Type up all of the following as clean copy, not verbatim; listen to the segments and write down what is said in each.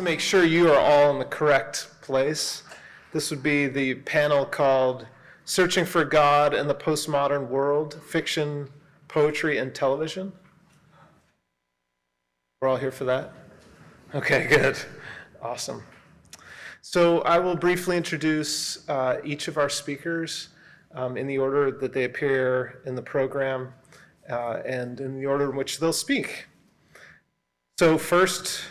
to make sure you are all in the correct place, this would be the panel called Searching for God in the Postmodern World, Fiction, Poetry, and Television. We're all here for that? Okay, good. Awesome. So I will briefly introduce each of our speakers in the order that they appear in the program and in the order in which they'll speak. So first,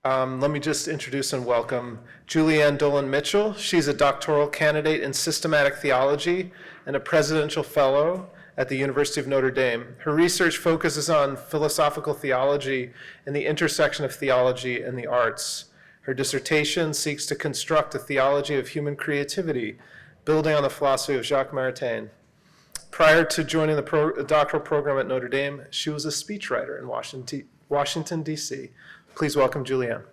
let me just introduce and welcome Julianne Dolan Mitchell. She's a doctoral candidate in systematic theology and a presidential fellow at the University of Notre Dame. Her research focuses on philosophical theology and the intersection of theology and the arts. Her dissertation seeks to construct a theology of human creativity, building on the philosophy of Jacques Maritain. Prior to joining the doctoral program at Notre Dame, she was a speechwriter in Washington, D.C. Please welcome Julianne.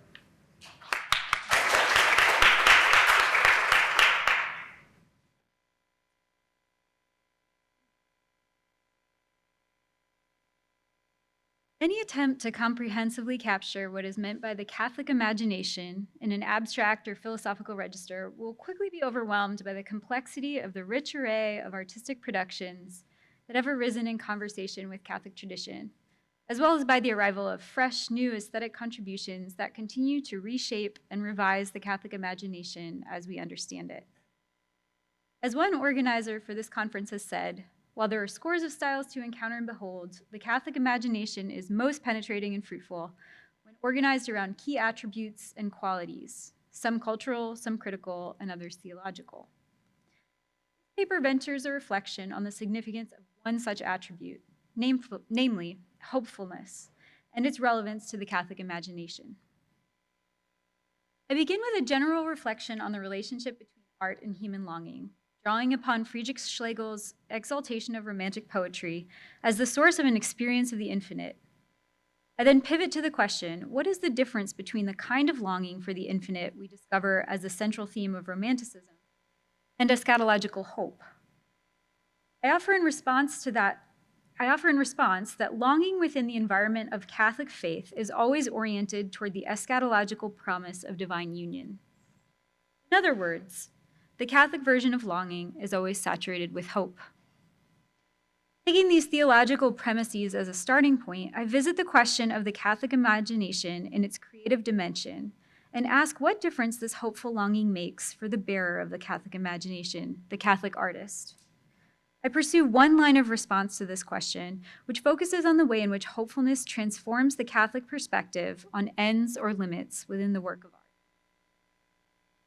Any attempt to comprehensively capture what is meant by the Catholic imagination in an abstract or philosophical register will quickly be overwhelmed by the complexity of the rich array of artistic productions that have arisen in conversation with Catholic tradition, as well as by the arrival of fresh, new aesthetic contributions that continue to reshape and revise the Catholic imagination as we understand it. As one organizer for this conference has said, while there are scores of styles to encounter and behold, the Catholic imagination is most penetrating and fruitful when organized around key attributes and qualities, some cultural, some critical, and others theological. This paper ventures a reflection on the significance of one such attribute, namely hopefulness, and its relevance to the Catholic imagination. I begin with a general reflection on the relationship between art and human longing, drawing upon Friedrich Schlegel's exaltation of romantic poetry as the source of an experience of the infinite. I then pivot to the question, what is the difference between the kind of longing for the infinite we discover as the central theme of Romanticism and eschatological hope? I offer in response that longing within the environment of Catholic faith is always oriented toward the eschatological promise of divine union. In other words, the Catholic version of longing is always saturated with hope. Taking these theological premises as a starting point, I visit the question of the Catholic imagination in its creative dimension and ask what difference this hopeful longing makes for the bearer of the Catholic imagination, the Catholic artist. I pursue one line of response to this question, which focuses on the way in which hopefulness transforms the Catholic perspective on ends or limits within the work of art.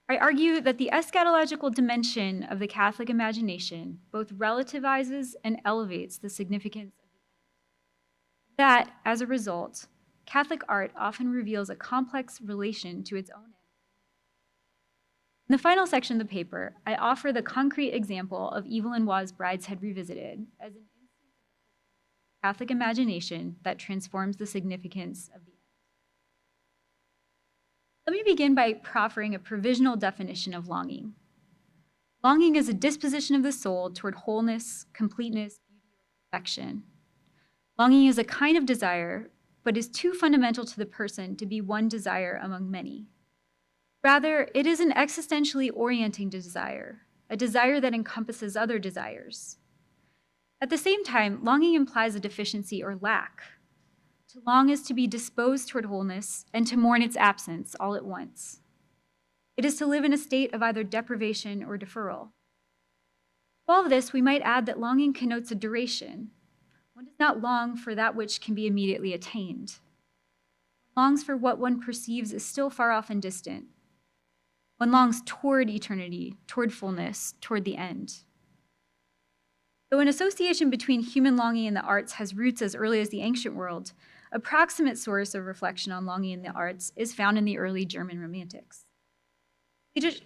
I argue that the eschatological dimension of the Catholic imagination both relativizes and elevates the significance of the end. That, as a result, Catholic art often reveals a complex relation to its own end. In the final section of the paper, I offer the concrete example of Evelyn Waugh's Brideshead Revisited as an instance of the Catholic imagination that transforms the significance of the end. Let me begin by proffering a provisional definition of longing. Longing is a disposition of the soul toward wholeness, completeness, beauty, or perfection. Longing is a kind of desire, but is too fundamental to the person to be one desire among many. Rather, it is an existentially orienting desire, a desire that encompasses other desires. At the same time, longing implies a deficiency or lack. To long is to be disposed toward wholeness and to mourn its absence all at once. It is to live in a state of either deprivation or deferral. To all of this, we might add that longing connotes a duration. One does not long for that which can be immediately attained. One longs for what one perceives is still far off and distant. One longs toward eternity, toward fullness, toward the end. Though an association between human longing and the arts has roots as early as the ancient world, a proximate source of reflection on longing in the arts is found in the early German Romantics.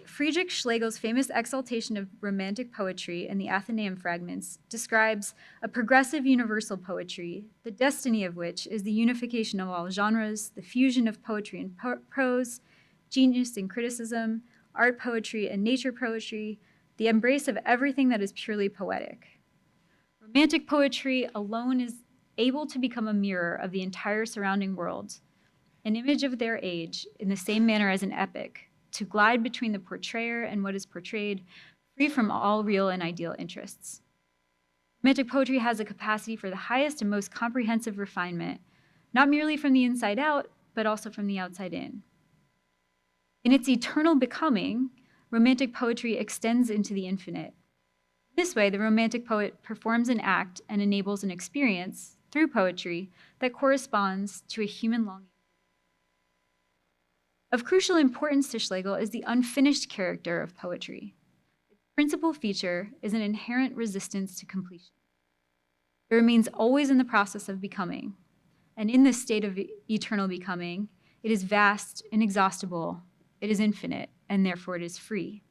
Friedrich Schlegel's famous exaltation of romantic poetry in the Athenaeum fragments describes a progressive universal poetry, the destiny of which is the unification of all genres, the fusion of poetry and prose, genius and criticism, art poetry and nature poetry, the embrace of everything that is purely poetic. Romantic poetry alone is able to become a mirror of the entire surrounding world, an image of their age in the same manner as an epic, to glide between the portrayer and what is portrayed, free from all real and ideal interests. Romantic poetry has a capacity for the highest and most comprehensive refinement, not merely from the inside out, but also from the outside in. In its eternal becoming, romantic poetry extends into the infinite. This way, the romantic poet performs an act and enables an experience through poetry that corresponds to a human longing. Of crucial importance to Schlegel is the unfinished character of poetry. Its principal feature is an inherent resistance to completion. It remains always in the process of becoming, and in this state of eternal becoming, it is vast, inexhaustible, it is infinite, and therefore it is free.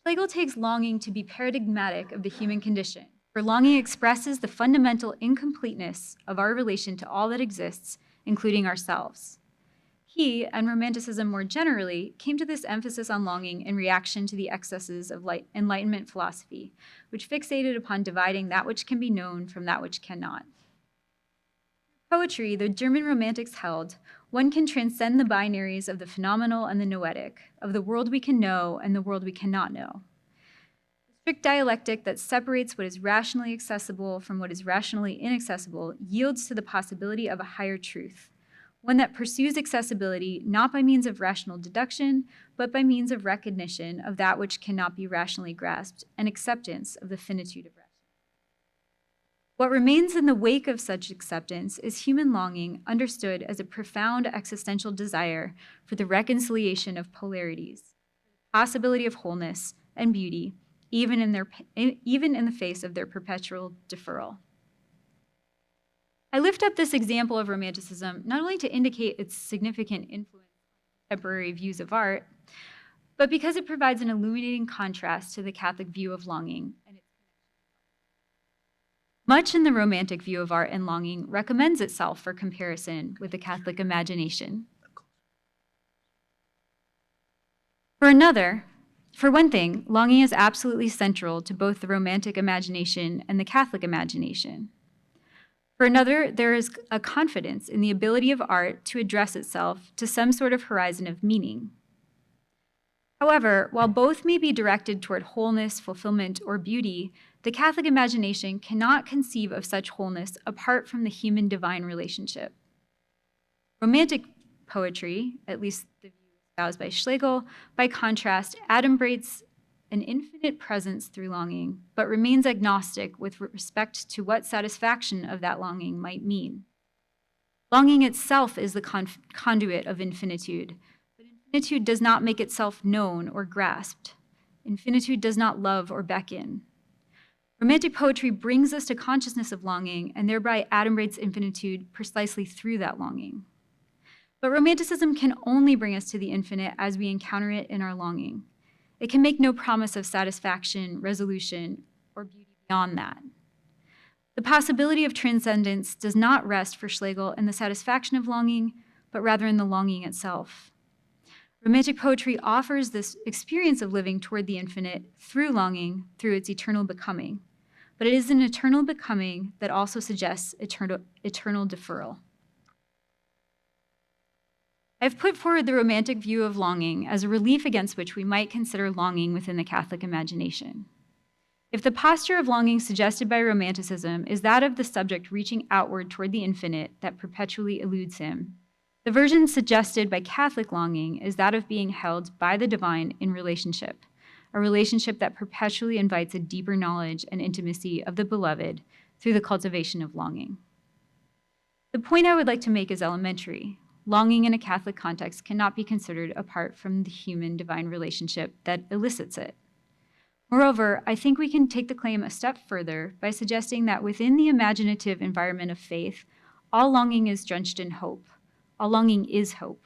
Schlegel takes longing to be paradigmatic of the human condition, for longing expresses the fundamental incompleteness of our relation to all that exists, including ourselves. He, and Romanticism more generally, came to this emphasis on longing in reaction to the excesses of Enlightenment philosophy, which fixated upon dividing that which can be known from that which cannot. Poetry, the German Romantics held, one can transcend the binaries of the phenomenal and the noetic, of the world we can know and the world we cannot know. The strict dialectic that separates what is rationally accessible from what is rationally inaccessible yields to the possibility of a higher truth, one that pursues accessibility not by means of rational deduction, but by means of recognition of that which cannot be rationally grasped and acceptance of the finitude of rationality. What remains in the wake of such acceptance is human longing understood as a profound existential desire for the reconciliation of polarities, the possibility of wholeness and beauty, even in the face of their perpetual deferral. I lift up this example of Romanticism not only to indicate its significant influence on contemporary views of art, but because it provides an illuminating contrast to the Catholic view of longing. Much in the Romantic view of art and longing recommends itself for comparison with the Catholic imagination. For one thing, longing is absolutely central to both the Romantic imagination and the Catholic imagination. For another, there is a confidence in the ability of art to address itself to some sort of horizon of meaning. However, while both may be directed toward wholeness, fulfillment, or beauty, the Catholic imagination cannot conceive of such wholeness apart from the human-divine relationship. Romantic poetry, at least the view espoused by Schlegel, by contrast, adumbrates an infinite presence through longing, but remains agnostic with respect to what satisfaction of that longing might mean. Longing itself is the conduit of infinitude, but infinitude does not make itself known or grasped. Infinitude does not love or beckon. Romantic poetry brings us to consciousness of longing and thereby adumbrates infinitude precisely through that longing. But Romanticism can only bring us to the infinite as we encounter it in our longing. It can make no promise of satisfaction, resolution, or beauty beyond that. The possibility of transcendence does not rest for Schlegel in the satisfaction of longing, but rather in the longing itself. Romantic poetry offers this experience of living toward the infinite through longing, through its eternal becoming. But it is an eternal becoming that also suggests eternal deferral. I've put forward the Romantic view of longing as a relief against which we might consider longing within the Catholic imagination. If the posture of longing suggested by Romanticism is that of the subject reaching outward toward the infinite that perpetually eludes him, the version suggested by Catholic longing is that of being held by the divine in relationship, a relationship that perpetually invites a deeper knowledge and intimacy of the beloved through the cultivation of longing. The point I would like to make is elementary. Longing in a Catholic context cannot be considered apart from the human-divine relationship that elicits it. Moreover, I think we can take the claim a step further by suggesting that within the imaginative environment of faith, all longing is drenched in hope. All longing is hope.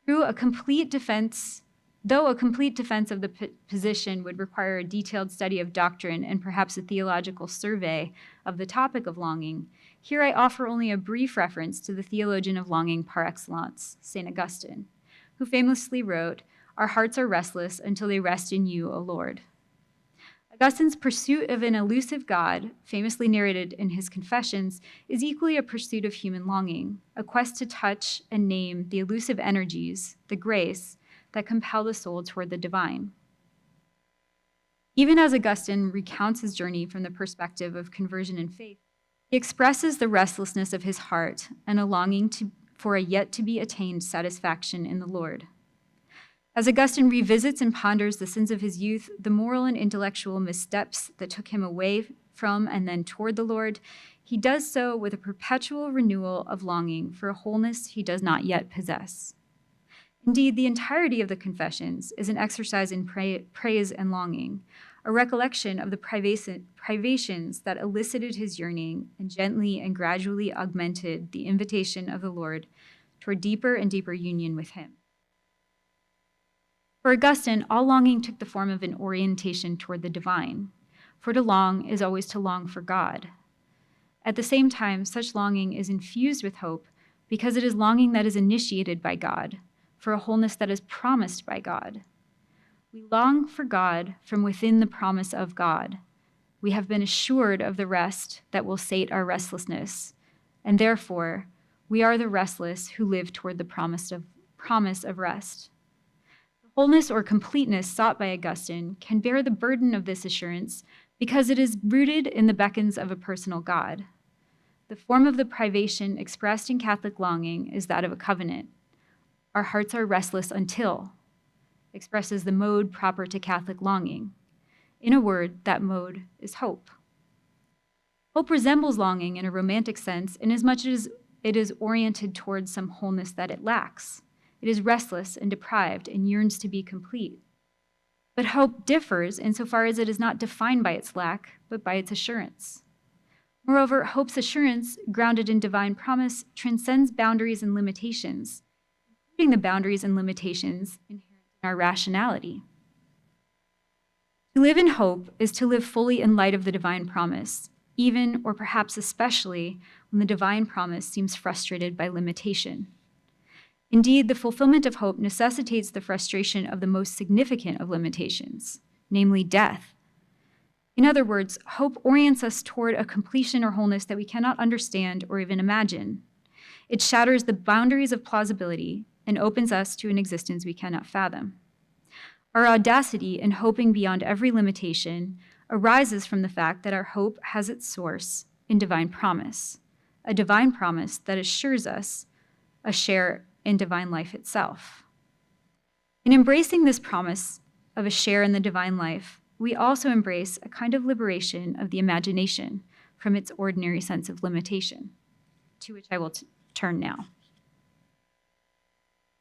Though a complete defense of the position would require a detailed study of doctrine and perhaps a theological survey of the topic of longing, here I offer only a brief reference to the theologian of longing par excellence, St. Augustine, who famously wrote, "Our hearts are restless until they rest in you, O Lord." Augustine's pursuit of an elusive God, famously narrated in his Confessions, is equally a pursuit of human longing, a quest to touch and name the elusive energies, the grace, that compel the soul toward the divine. Even as Augustine recounts his journey from the perspective of conversion and faith, he expresses the restlessness of his heart and a longing for a yet-to-be-attained satisfaction in the Lord. As Augustine revisits and ponders the sins of his youth, the moral and intellectual missteps that took him away from and then toward the Lord, he does so with a perpetual renewal of longing for a wholeness he does not yet possess. Indeed, the entirety of the Confessions is an exercise in praise and longing, a recollection of the privations that elicited his yearning and gently and gradually augmented the invitation of the Lord toward deeper and deeper union with him. For Augustine, all longing took the form of an orientation toward the divine, for to long is always to long for God. At the same time, such longing is infused with hope because it is longing that is initiated by God, for a wholeness that is promised by God. We long for God from within the promise of God. We have been assured of the rest that will sate our restlessness, and therefore we are the restless who live toward the promise of rest. Wholeness or completeness sought by Augustine can bear the burden of this assurance because it is rooted in the beckons of a personal God. The form of the privation expressed in Catholic longing is that of a covenant. Our hearts are restless until expresses the mode proper to Catholic longing. In a word, that mode is hope. Hope resembles longing in a romantic sense inasmuch as it is oriented towards some wholeness that it lacks. It is restless and deprived and yearns to be complete. But hope differs insofar as it is not defined by its lack, but by its assurance. Moreover, hope's assurance, grounded in divine promise, transcends boundaries and limitations, including the boundaries and limitations inherent in our rationality. To live in hope is to live fully in light of the divine promise, even or perhaps especially when the divine promise seems frustrated by limitation. Indeed, the fulfillment of hope necessitates the frustration of the most significant of limitations, namely death. In other words, hope orients us toward a completion or wholeness that we cannot understand or even imagine. It shatters the boundaries of plausibility and opens us to an existence we cannot fathom. Our audacity in hoping beyond every limitation arises from the fact that our hope has its source in divine promise, a divine promise that assures us a share in divine life itself. In embracing this promise of a share in the divine life, we also embrace a kind of liberation of the imagination from its ordinary sense of limitation, to which I will turn now.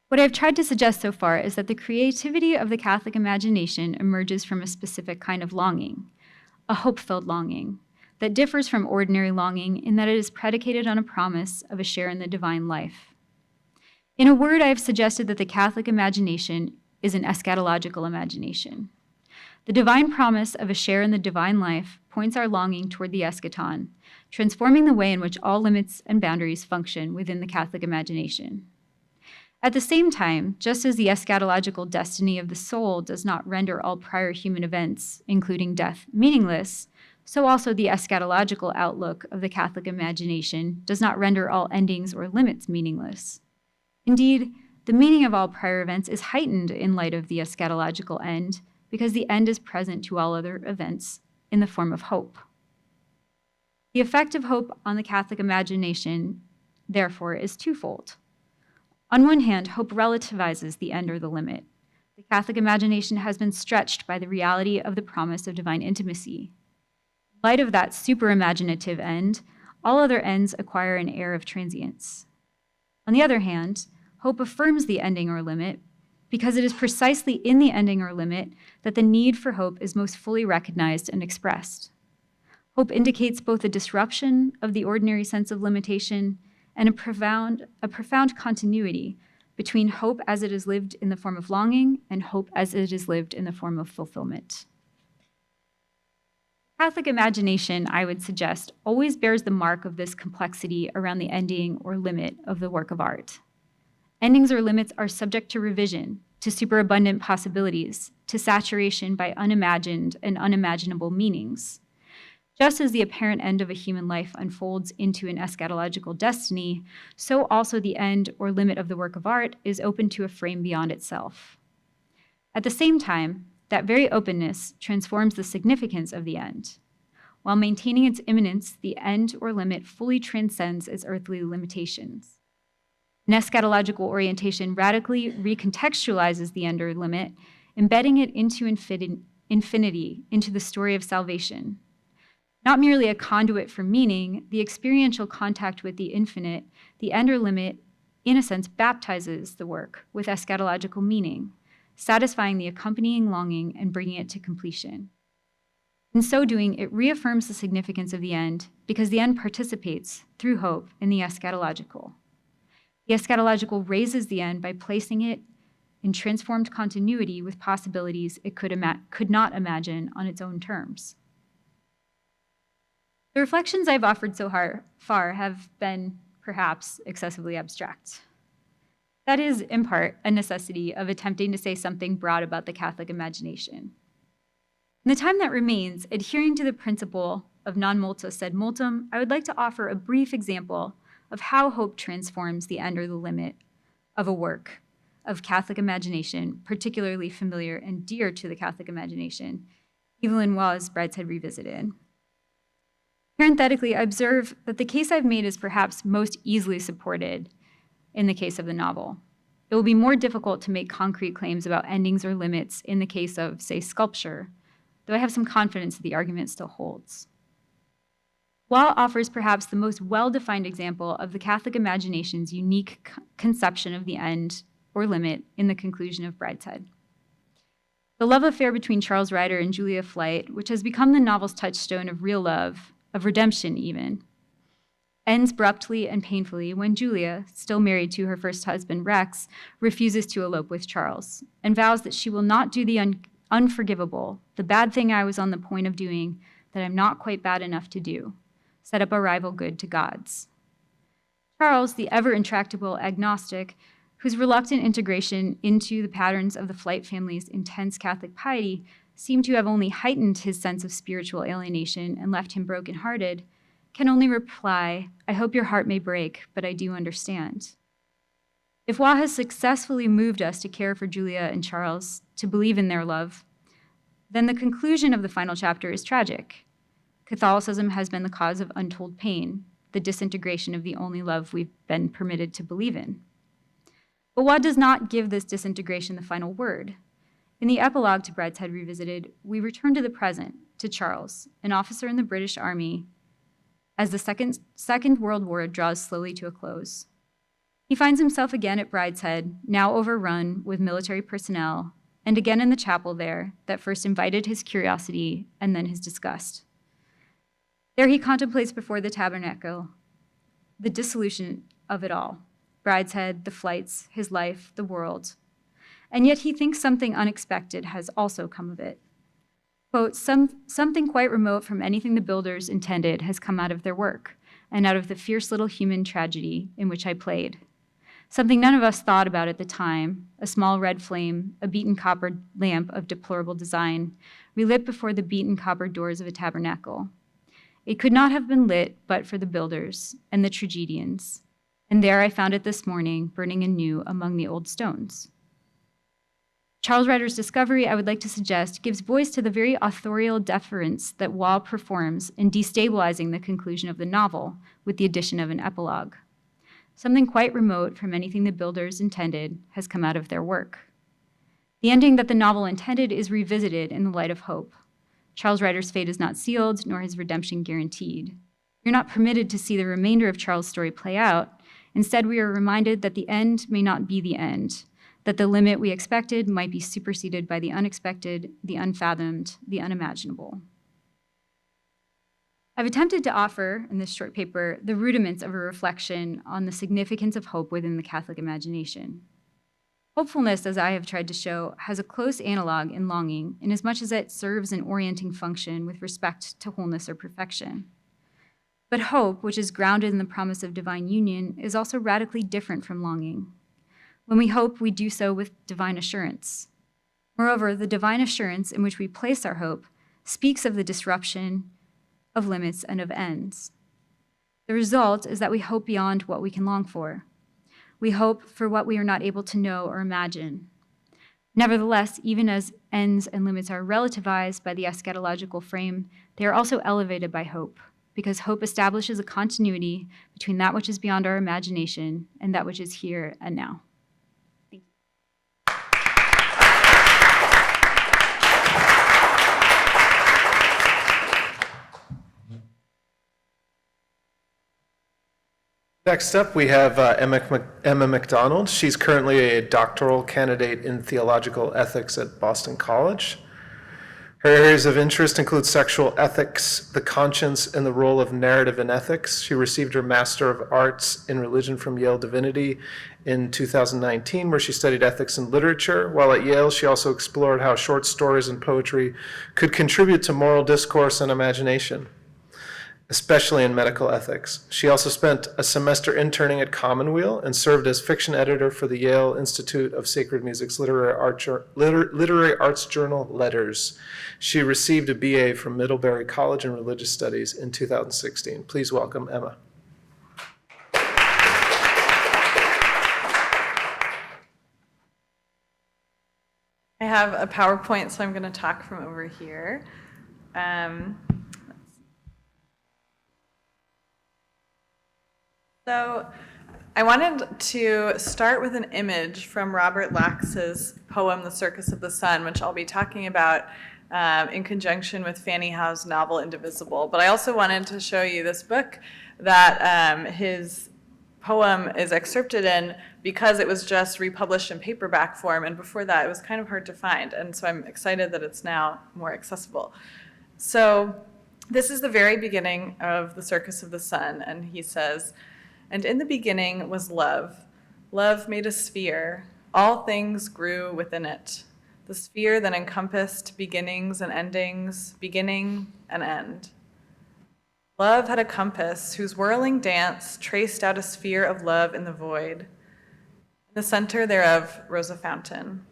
What I've tried to suggest so far is that the creativity of the Catholic imagination emerges from a specific kind of longing, a hope-filled longing, that differs from ordinary longing in that it is predicated on a promise of a share in the divine life. In a word, I have suggested that the Catholic imagination is an eschatological imagination. The divine promise of a share in the divine life points our longing toward the eschaton, transforming the way in which all limits and boundaries function within the Catholic imagination. At the same time, just as the eschatological destiny of the soul does not render all prior human events, including death, meaningless, so also the eschatological outlook of the Catholic imagination does not render all endings or limits meaningless. Indeed, the meaning of all prior events is heightened in light of the eschatological end because the end is present to all other events in the form of hope. The effect of hope on the Catholic imagination, therefore, is twofold. On one hand, hope relativizes the end or the limit. The Catholic imagination has been stretched by the reality of the promise of divine intimacy. In light of that super-imaginative end, all other ends acquire an air of transience. On the other hand, hope affirms the ending or limit because it is precisely in the ending or limit that the need for hope is most fully recognized and expressed. Hope indicates both a disruption of the ordinary sense of limitation and a profound continuity between hope as it is lived in the form of longing and hope as it is lived in the form of fulfillment. Catholic imagination, I would suggest, always bears the mark of this complexity around the ending or limit of the work of art. Endings or limits are subject to revision, to superabundant possibilities, to saturation by unimagined and unimaginable meanings. Just as the apparent end of a human life unfolds into an eschatological destiny, so also the end or limit of the work of art is open to a frame beyond itself. At the same time, that very openness transforms the significance of the end. While maintaining its immanence, the end or limit fully transcends its earthly limitations. An eschatological orientation radically recontextualizes the end or limit, embedding it into infinity, into the story of salvation. Not merely a conduit for meaning, the experiential contact with the infinite, the end or limit, in a sense, baptizes the work with eschatological meaning, satisfying the accompanying longing and bringing it to completion. In so doing, it reaffirms the significance of the end because the end participates, through hope, in the eschatological. The eschatological raises the end by placing it in transformed continuity with possibilities it could not imagine on its own terms. The reflections I've offered so far have been, perhaps, excessively abstract. That is, in part, a necessity of attempting to say something broad about the Catholic imagination. In the time that remains, adhering to the principle of non multa sed multum, I would like to offer a brief example of how hope transforms the end or the limit of a work of Catholic imagination, particularly familiar and dear to the Catholic imagination, Evelyn Wallace Brideshead Revisited. Parenthetically, I observe that the case I've made is perhaps most easily supported in the case of the novel. It will be more difficult to make concrete claims about endings or limits in the case of, say, sculpture, though I have some confidence that the argument still holds. Waugh offers perhaps the most well-defined example of the Catholic imagination's unique conception of the end or limit in the conclusion of Brideshead. The love affair between Charles Ryder and Julia Flight, which has become the novel's touchstone of real love, of redemption even, ends abruptly and painfully when Julia, still married to her first husband Rex, refuses to elope with Charles and vows that she will not do the unforgivable, the bad thing I was on the point of doing that I'm not quite bad enough to do, set up a rival good to God's. Charles, the ever-intractable agnostic, whose reluctant integration into the patterns of the Flight family's intense Catholic piety seemed to have only heightened his sense of spiritual alienation and left him brokenhearted, can only reply, I hope your heart may break, but I do understand. If Waugh has successfully moved us to care for Julia and Charles, to believe in their love, then the conclusion of the final chapter is tragic. Catholicism has been the cause of untold pain, the disintegration of the only love we've been permitted to believe in. But Waugh does not give this disintegration the final word. In the epilogue to Brideshead Revisited, we return to the present, to Charles, an officer in the British Army, as the Second World War draws slowly to a close. He finds himself again at Brideshead, now overrun with military personnel, and again in the chapel there that first invited his curiosity and then his disgust. There he contemplates before the tabernacle the dissolution of it all, Brideshead, the Flights, his life, the world. And yet he thinks something unexpected has also come of it. Quote, something quite remote from anything the builders intended has come out of their work, and out of the fierce little human tragedy in which I played. Something none of us thought about at the time, a small red flame, a beaten copper lamp of deplorable design, relit before the beaten copper doors of a tabernacle. It could not have been lit but for the builders and the tragedians, and there I found it this morning, burning anew among the old stones. Charles Ryder's discovery, I would like to suggest, gives voice to the very authorial deference that Waugh performs in destabilizing the conclusion of the novel with the addition of an epilogue. Something quite remote from anything the builders intended has come out of their work. The ending that the novel intended is revisited in the light of hope. Charles Ryder's fate is not sealed, nor his redemption guaranteed. You're not permitted to see the remainder of Charles' story play out. Instead, we are reminded that the end may not be the end, that the limit we expected might be superseded by the unexpected, the unfathomed, the unimaginable. I've attempted to offer, in this short paper, the rudiments of a reflection on the significance of hope within the Catholic imagination. Hopefulness, as I have tried to show, has a close analog in longing, inasmuch as it serves an orienting function with respect to wholeness or perfection. But hope, which is grounded in the promise of divine union, is also radically different from longing. When we hope, we do so with divine assurance. Moreover, the divine assurance in which we place our hope speaks of the disruption of limits and of ends. The result is that we hope beyond what we can long for. We hope for what we are not able to know or imagine. Nevertheless, even as ends and limits are relativized by the eschatological frame, they are also elevated by hope, because hope establishes a continuity between that which is beyond our imagination and that which is here and now. Thank you. Next up, we have Emma McDonald. She's currently a doctoral candidate in theological ethics at Boston College. Her areas of interest include sexual ethics, the conscience, and the role of narrative in ethics. She received her Master of Arts in Religion from Yale Divinity in 2019, where she studied ethics and literature. While at Yale, she also explored how short stories and poetry could contribute to moral discourse and imagination, especially in medical ethics. She also spent a semester interning at Commonweal and served as fiction editor for the Yale Institute of Sacred Music's literary arts journal, Letters. She received a BA from Middlebury College in Religious Studies in 2016. Please welcome Emma. I have a PowerPoint, so I'm going to talk from over here. So I wanted to start with an image from Robert Lax's poem, The Circus of the Sun, which I'll be talking about in conjunction with Fanny Howe's novel, Indivisible. But I also wanted to show you this book that his poem is excerpted in, because it was just republished in paperback form, and before that it was kind of hard to find, and so I'm excited that it's now more accessible. So this is the very beginning of The Circus of the Sun, and he says, "And in the beginning was love. Love made a sphere. All things grew within it. The sphere that encompassed beginnings and endings, beginning and end. Love had a compass whose whirling dance traced out a sphere of love in the void. In the center thereof rose a fountain."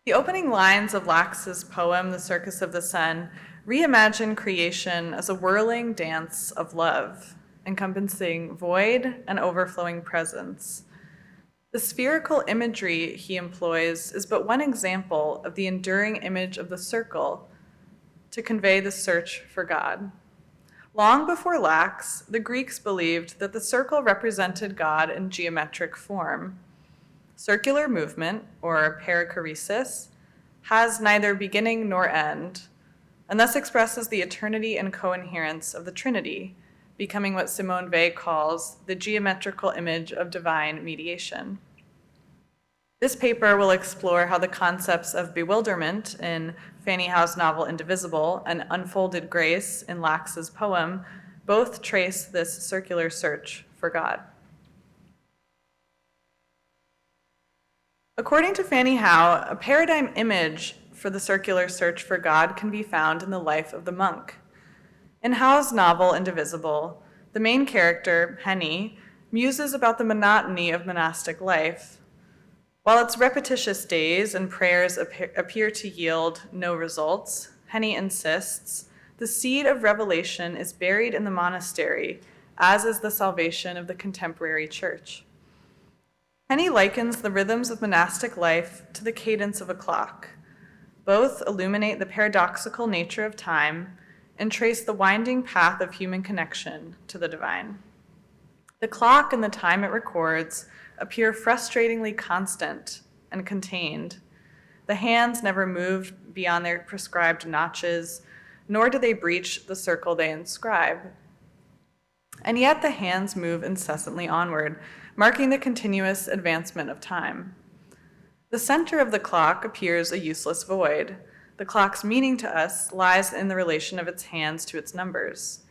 The opening lines of Lax's poem, The Circus of the Sun, reimagine creation as a whirling dance of love, encompassing void and overflowing presence. The spherical imagery he employs is but one example of the enduring image of the circle to convey the search for God. Long before Lax, the Greeks believed that the circle represented God in geometric form. Circular movement, or perichoresis, has neither beginning nor end, and thus expresses the eternity and coherence of the Trinity, becoming what Simone Weil calls the geometrical image of divine mediation. This paper will explore how the concepts of bewilderment in Fanny Howe's novel Indivisible and unfolded grace in Lax's poem both trace this circular search for God. According to Fanny Howe, a paradigm image for the circular search for God can be found in the life of the monk. In Howe's novel Indivisible, the main character, Henny, muses about the monotony of monastic life. While its repetitious days and prayers appear to yield no results, Henny insists, the seed of revelation is buried in the monastery, as is the salvation of the contemporary church. Henny likens the rhythms of monastic life to the cadence of a clock. Both illuminate the paradoxical nature of time and trace the winding path of human connection to the divine. The clock and the time it records appear frustratingly constant and contained. The hands never move beyond their prescribed notches, nor do they breach the circle they inscribe. And yet the hands move incessantly onward, marking the continuous advancement of time. The center of the clock appears a useless void. The clock's meaning to us lies in the relation of its hands to its numbers.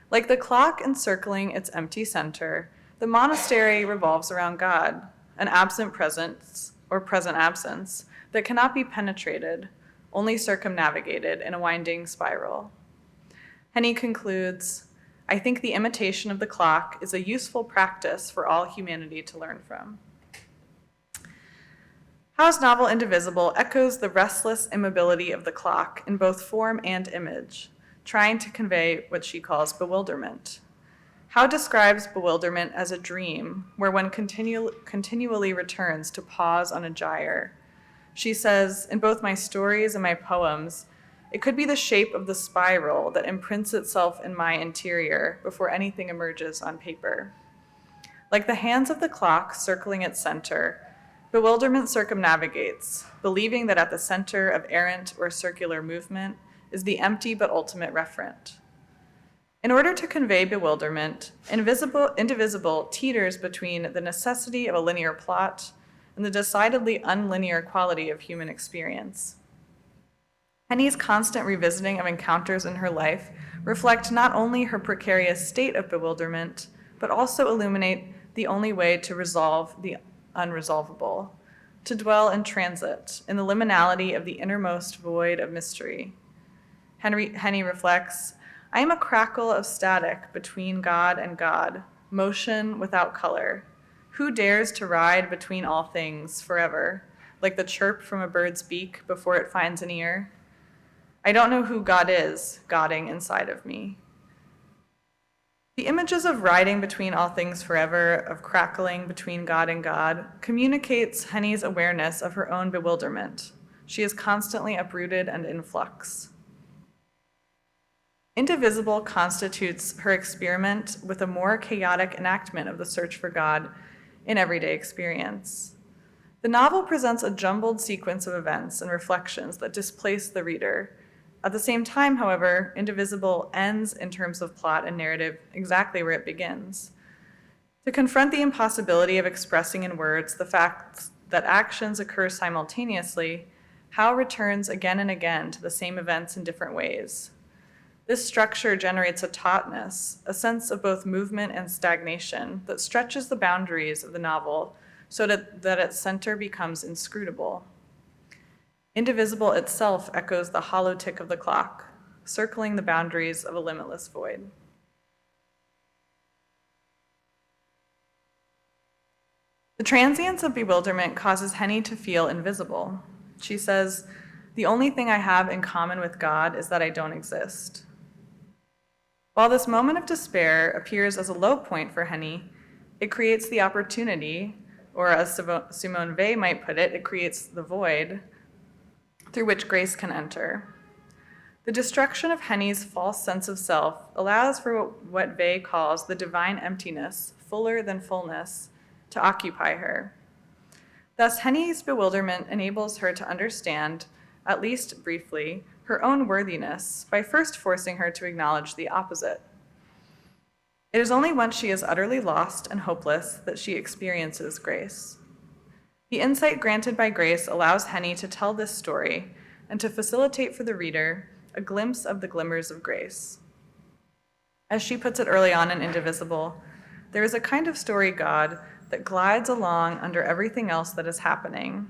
Like the clock encircling its empty center, the monastery revolves around God, an absent presence or present absence that cannot be penetrated, only circumnavigated in a winding spiral. Henny concludes, "I think the imitation of the clock is a useful practice for all humanity to learn from." Howe's novel Indivisible echoes the restless immobility of the clock in both form and image, trying to convey what she calls bewilderment. Howe describes bewilderment as a dream where one continually returns to pause on a gyre. She says, in both my stories and my poems, it could be the shape of the spiral that imprints itself in my interior before anything emerges on paper. Like the hands of the clock circling its center, bewilderment circumnavigates, believing that at the center of errant or circular movement is the empty but ultimate referent. In order to convey bewilderment, Indivisible teeters between the necessity of a linear plot and the decidedly unlinear quality of human experience. Henny's constant revisiting of encounters in her life reflect not only her precarious state of bewilderment, but also illuminate the only way to resolve the unresolvable, to dwell in transit, in the liminality of the innermost void of mystery. Henny reflects, I am a crackle of static between God and God, motion without color. Who dares to ride between all things forever, like the chirp from a bird's beak before it finds an ear? I don't know who God is, Godding inside of me. The images of riding between all things forever, of crackling between God and God, communicates Henny's awareness of her own bewilderment. She is constantly uprooted and in flux. Indivisible constitutes her experiment with a more chaotic enactment of the search for God in everyday experience. The novel presents a jumbled sequence of events and reflections that displace the reader. At the same time, however, Indivisible ends in terms of plot and narrative exactly where it begins. To confront the impossibility of expressing in words the fact that actions occur simultaneously, Howe returns again and again to the same events in different ways. This structure generates a tautness, a sense of both movement and stagnation that stretches the boundaries of the novel so that its center becomes inscrutable. Indivisible itself echoes the hollow tick of the clock, circling the boundaries of a limitless void. The transience of bewilderment causes Henny to feel invisible. She says, the only thing I have in common with God is that I don't exist. While this moment of despair appears as a low point for Henny, it creates the opportunity, or as Simone Weil might put it, it creates the void through which grace can enter. The destruction of Henny's false sense of self allows for what Weil calls the divine emptiness, fuller than fullness, to occupy her. Thus, Henny's bewilderment enables her to understand, at least briefly, her own worthiness by first forcing her to acknowledge the opposite. It is only once she is utterly lost and hopeless that she experiences grace. The insight granted by grace allows Henny to tell this story and to facilitate for the reader a glimpse of the glimmers of grace. As she puts it early on in Indivisible, there is a kind of story God that glides along under everything else that is happening,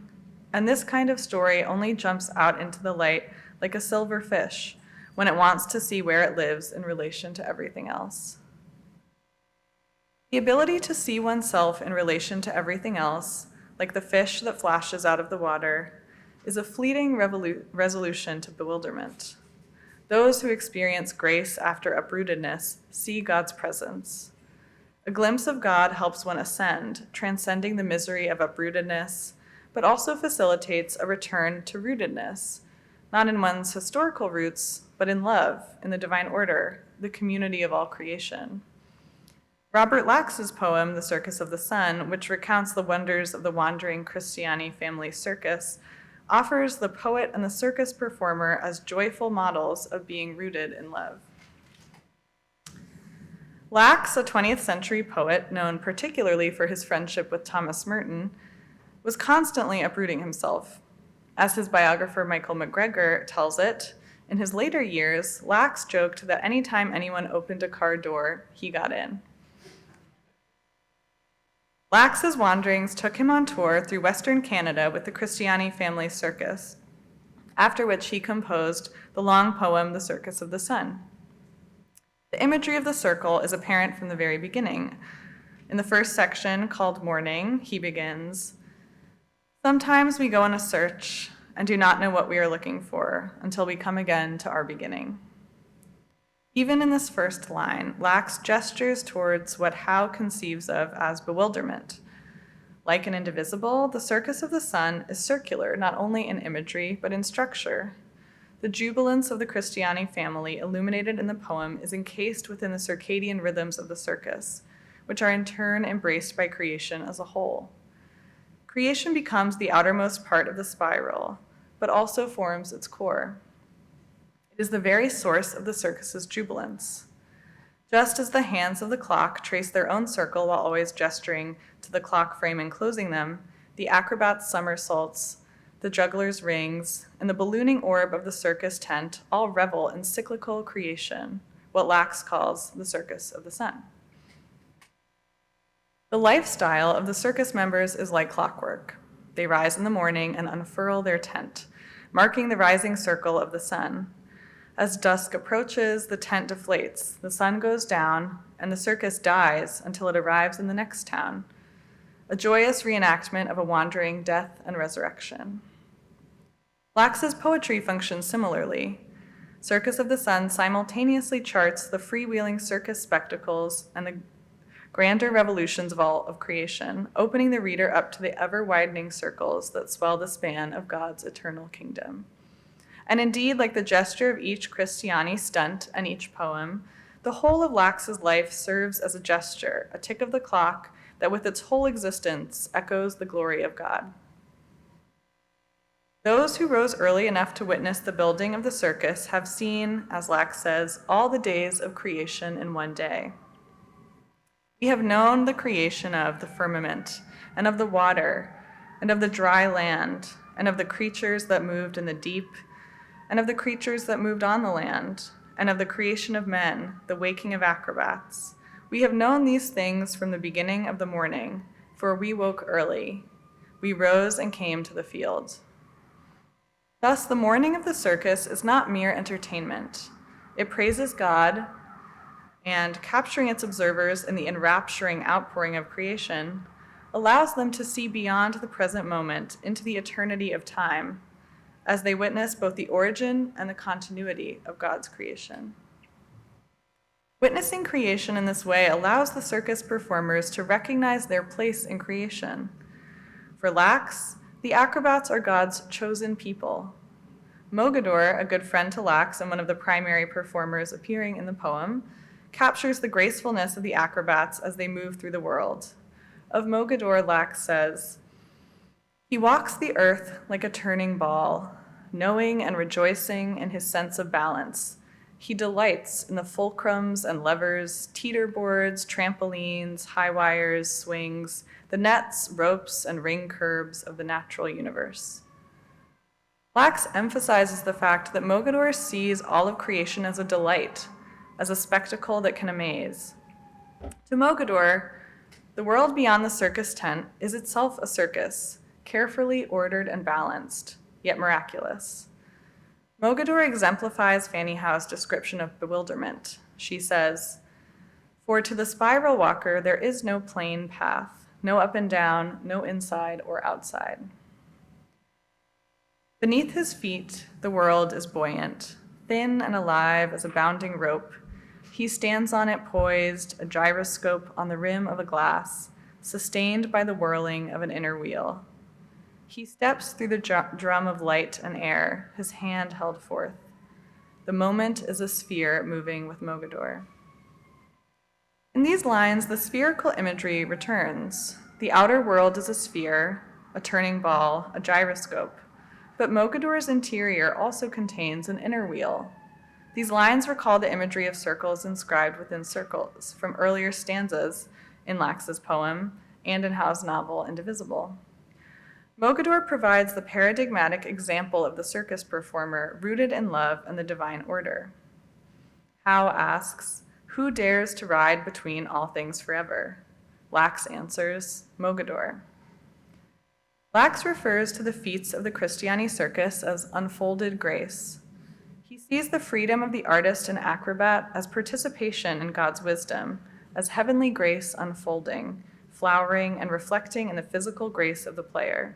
and this kind of story only jumps out into the light like a silver fish when it wants to see where it lives in relation to everything else. The ability to see oneself in relation to everything else, like the fish that flashes out of the water, is a fleeting resolution to bewilderment. Those who experience grace after uprootedness see God's presence. A glimpse of God helps one ascend, transcending the misery of uprootedness, but also facilitates a return to rootedness, not in one's historical roots, but in love, in the divine order, the community of all creation. Robert Lax's poem, The Circus of the Sun, which recounts the wonders of the wandering Christiani family circus, offers the poet and the circus performer as joyful models of being rooted in love. Lax, a 20th century poet known particularly for his friendship with Thomas Merton, was constantly uprooting himself. As his biographer Michael McGregor tells it, in his later years, Lax joked that anytime anyone opened a car door, he got in. Lax's wanderings took him on tour through Western Canada with the Christiani family circus, after which he composed the long poem, The Circus of the Sun. The imagery of the circle is apparent from the very beginning. In the first section, called Morning, he begins, Sometimes we go on a search and do not know what we are looking for until we come again to our beginning. Even in this first line, Lax gestures towards what Howe conceives of as bewilderment. Like an indivisible, the Circus of the Sun is circular, not only in imagery, but in structure. The jubilance of the Christiani family illuminated in the poem is encased within the circadian rhythms of the circus, which are in turn embraced by creation as a whole. Creation becomes the outermost part of the spiral, but also forms its core. It is the very source of the circus's jubilance. Just as the hands of the clock trace their own circle while always gesturing to the clock frame enclosing them, the acrobat's somersaults, the juggler's rings, and the ballooning orb of the circus tent all revel in cyclical creation, what Lax calls the Circus of the Sun. The lifestyle of the circus members is like clockwork. They rise in the morning and unfurl their tent, marking the rising circle of the sun. As dusk approaches, the tent deflates, the sun goes down, and the circus dies until it arrives in the next town, a joyous reenactment of a wandering death and resurrection. Lax's poetry functions similarly. Circus of the Sun simultaneously charts the freewheeling circus spectacles and the grander revolutions of all of creation, opening the reader up to the ever-widening circles that swell the span of God's eternal kingdom. And indeed, like the gesture of each Christiani stunt and each poem, the whole of Lax's life serves as a gesture, a tick of the clock that with its whole existence echoes the glory of God. Those who rose early enough to witness the building of the circus have seen, as Lax says, all the days of creation in one day. We have known the creation of the firmament, and of the water, and of the dry land, and of the creatures that moved in the deep, and of the creatures that moved on the land, and of the creation of men, the waking of acrobats. We have known these things from the beginning of the morning, for we woke early. We rose and came to the field. Thus, the morning of the circus is not mere entertainment. It praises God, and capturing its observers in the enrapturing outpouring of creation, allows them to see beyond the present moment into the eternity of time, as they witness both the origin and the continuity of God's creation. Witnessing creation in this way allows the circus performers to recognize their place in creation. For Lax, the acrobats are God's chosen people. Mogador, a good friend to Lax and one of the primary performers appearing in the poem, captures the gracefulness of the acrobats as they move through the world. Of Mogador, Lax says, "He walks the earth like a turning ball, knowing and rejoicing in his sense of balance. He delights in the fulcrums and levers, teeter boards, trampolines, high wires, swings, the nets, ropes, and ring curbs of the natural universe." Lax emphasizes the fact that Mogador sees all of creation as a delight, as a spectacle that can amaze. To Mogador, the world beyond the circus tent is itself a circus, carefully ordered and balanced, yet miraculous. Mogador exemplifies Fanny Howe's description of bewilderment. She says, "For to the spiral walker there is no plain path, no up and down, no inside or outside. Beneath his feet, the world is buoyant, thin and alive as a bounding rope. He stands on it poised, a gyroscope on the rim of a glass, sustained by the whirling of an inner wheel. He steps through the drum of light and air, his hand held forth. The moment is a sphere moving with Mogador." In these lines, the spherical imagery returns. The outer world is a sphere, a turning ball, a gyroscope, but Mogador's interior also contains an inner wheel. These lines recall the imagery of circles inscribed within circles from earlier stanzas in Lax's poem and in Howe's novel Indivisible. Mogador provides the paradigmatic example of the circus performer rooted in love and the divine order. Howe asks, "Who dares to ride between all things forever?" Lax answers, "Mogador." Lax refers to the feats of the Christiani circus as unfolded grace. He sees the freedom of the artist and acrobat as participation in God's wisdom, as heavenly grace unfolding, flowering, and reflecting in the physical grace of the player.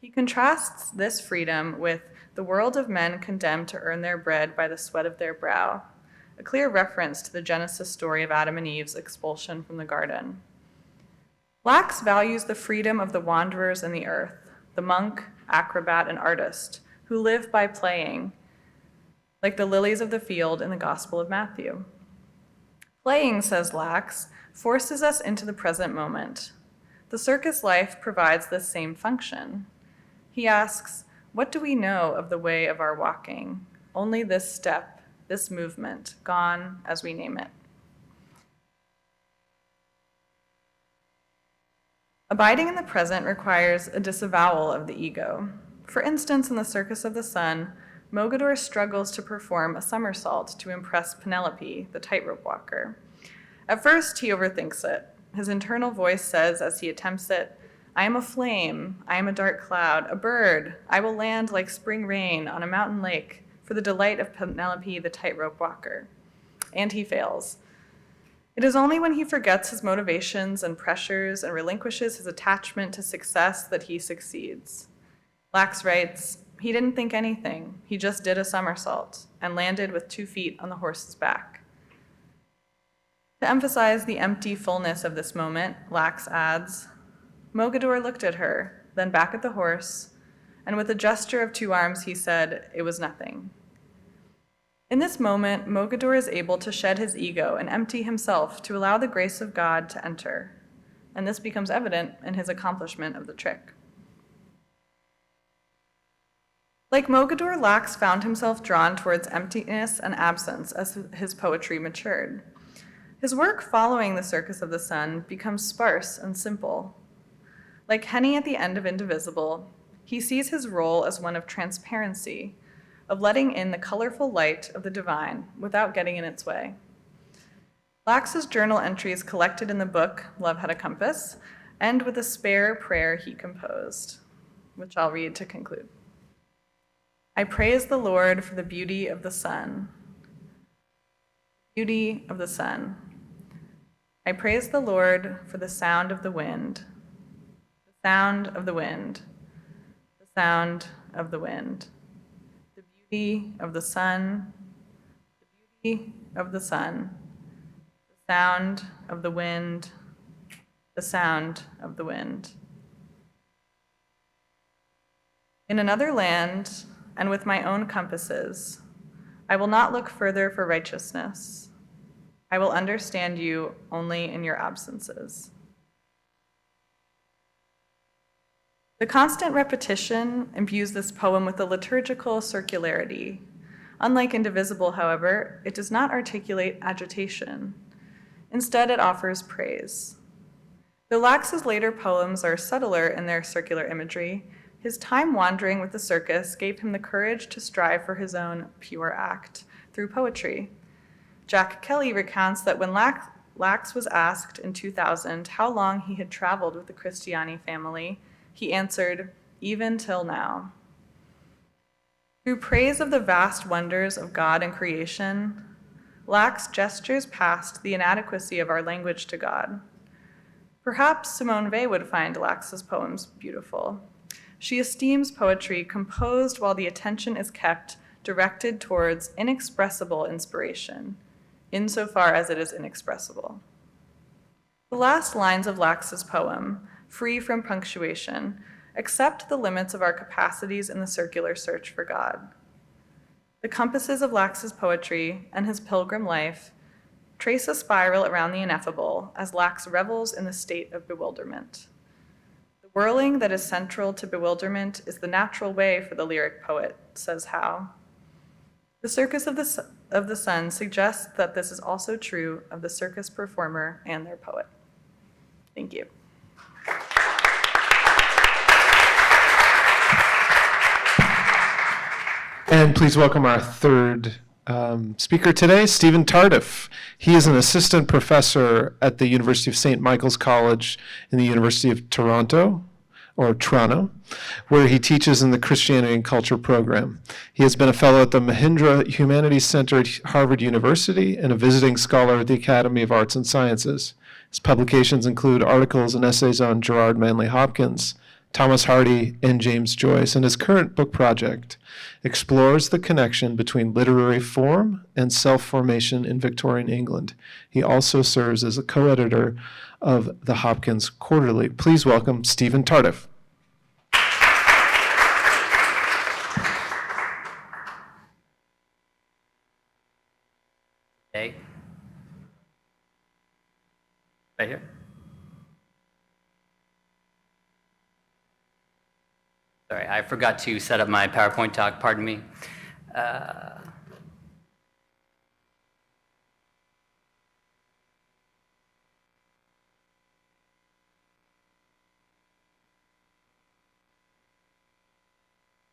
He contrasts this freedom with the world of men condemned to earn their bread by the sweat of their brow, a clear reference to the Genesis story of Adam and Eve's expulsion from the garden. Lax values the freedom of the wanderers in the earth, the monk, acrobat, and artist, who live by playing, like the lilies of the field in the Gospel of Matthew. Playing, says Lax, forces us into the present moment. The circus life provides this same function. He asks, what do we know of the way of our walking? Only this step, this movement, gone as we name it. Abiding in the present requires a disavowal of the ego. For instance, in the Circus of the Sun, Mogador struggles to perform a somersault to impress Penelope, the tightrope walker. At first, he overthinks it. His internal voice says as he attempts it, I am a flame, I am a dark cloud, a bird, I will land like spring rain on a mountain lake for the delight of Penelope, the tightrope walker. And he fails. It is only when he forgets his motivations and pressures and relinquishes his attachment to success that he succeeds. Lax writes, he didn't think anything, he just did a somersault and landed with 2 feet on the horse's back. To emphasize the empty fullness of this moment, Lax adds, Mogador looked at her, then back at the horse, and with a gesture of 2 arms he said, it was nothing. In this moment, Mogador is able to shed his ego and empty himself to allow the grace of God to enter, and this becomes evident in his accomplishment of the trick. Like Mogador, Lax found himself drawn towards emptiness and absence as his poetry matured. His work following the Circus of the Sun becomes sparse and simple. Like Henny at the end of Indivisible, he sees his role as one of transparency, of letting in the colorful light of the divine without getting in its way. Lax's journal entries collected in the book, Love Had a Compass, end with a spare prayer he composed, which I'll read to conclude. I praise the Lord for the beauty of the sun. Beauty of the sun. I praise the Lord for the sound of the wind. The sound of the wind. The sound of the wind. The beauty of the sun. The beauty of the sun. The sound of the wind. The sound of the wind. In another land, and with my own compasses, I will not look further for righteousness. I will understand you only in your absences. The constant repetition imbues this poem with a liturgical circularity. Unlike Indivisible, however, it does not articulate agitation. Instead, it offers praise. Though Lax's later poems are subtler in their circular imagery, his time wandering with the circus gave him the courage to strive for his own pure act through poetry. Jack Kelly recounts that when Lax was asked in 2000 how long he had traveled with the Christiani family, he answered, even till now. Through praise of the vast wonders of God and creation, Lax gestures past the inadequacy of our language to God. Perhaps Simone Weil would find Lax's poems beautiful. She esteems poetry composed while the attention is kept directed towards inexpressible inspiration, insofar as it is inexpressible. The last lines of Lax's poem, free from punctuation, accept the limits of our capacities in the circular search for God. The compasses of Lax's poetry and his pilgrim life trace a spiral around the ineffable as Lax revels in the state of bewilderment. The whirling that is central to bewilderment is the natural way for the lyric poet, says Howe. The Circus of the Sun suggests that this is also true of the circus performer and their poet. Thank you. And please welcome our third speaker today, Stephen Tardif. He is an assistant professor at the University of St. Michael's College in the University of Toronto, where he teaches in the Christianity and Culture program. He has been a fellow at the Mahindra Humanities Center at Harvard University and a visiting scholar at the Academy of Arts and Sciences. His publications include articles and essays on Gerard Manley Hopkins, Thomas Hardy, and James Joyce, and his current book project explores the connection between literary form and self-formation in Victorian England. He also serves as a co-editor of the Hopkins Quarterly. Please welcome Stephen Tardif. Okay. Right here. Sorry, I forgot to set up my PowerPoint talk, pardon me.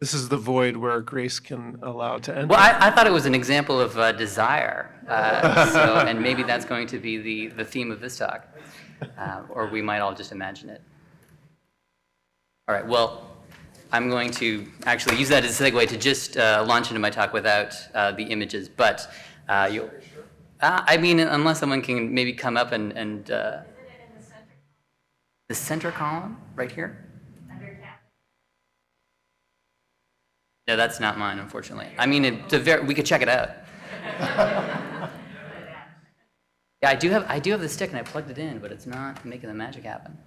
This is the void where grace can allow to enter. Well, I thought it was an example of desire, and maybe that's going to be the theme of this talk, or we might all just imagine it. All right, well, I'm going to actually use that as a segue to just launch into my talk without the images, but I mean, unless someone can maybe come up and the center column right here? No, that's not mine, unfortunately. I mean, we could check it out. Yeah, I do have the stick and I plugged it in, but it's not making the magic happen.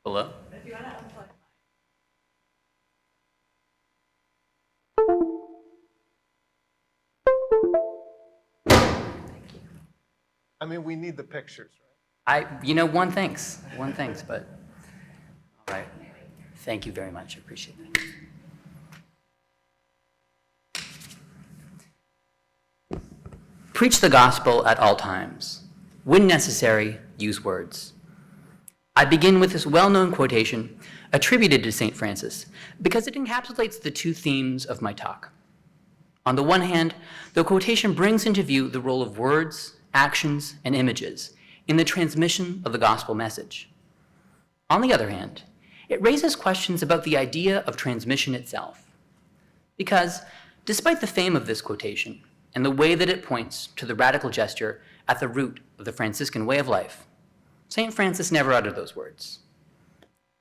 Hello? If you want to unplug I mean, we need the pictures, right? One thinks, but all right. Thank you very much. I appreciate it. Preach the gospel at all times. When necessary, use words. I begin with this well-known quotation attributed to St. Francis because it encapsulates the two themes of my talk. On the one hand, the quotation brings into view the role of words, actions, and images in the transmission of the gospel message. On the other hand, it raises questions about the idea of transmission itself. Because, despite the fame of this quotation and the way that it points to the radical gesture at the root of the Franciscan way of life, St. Francis never uttered those words.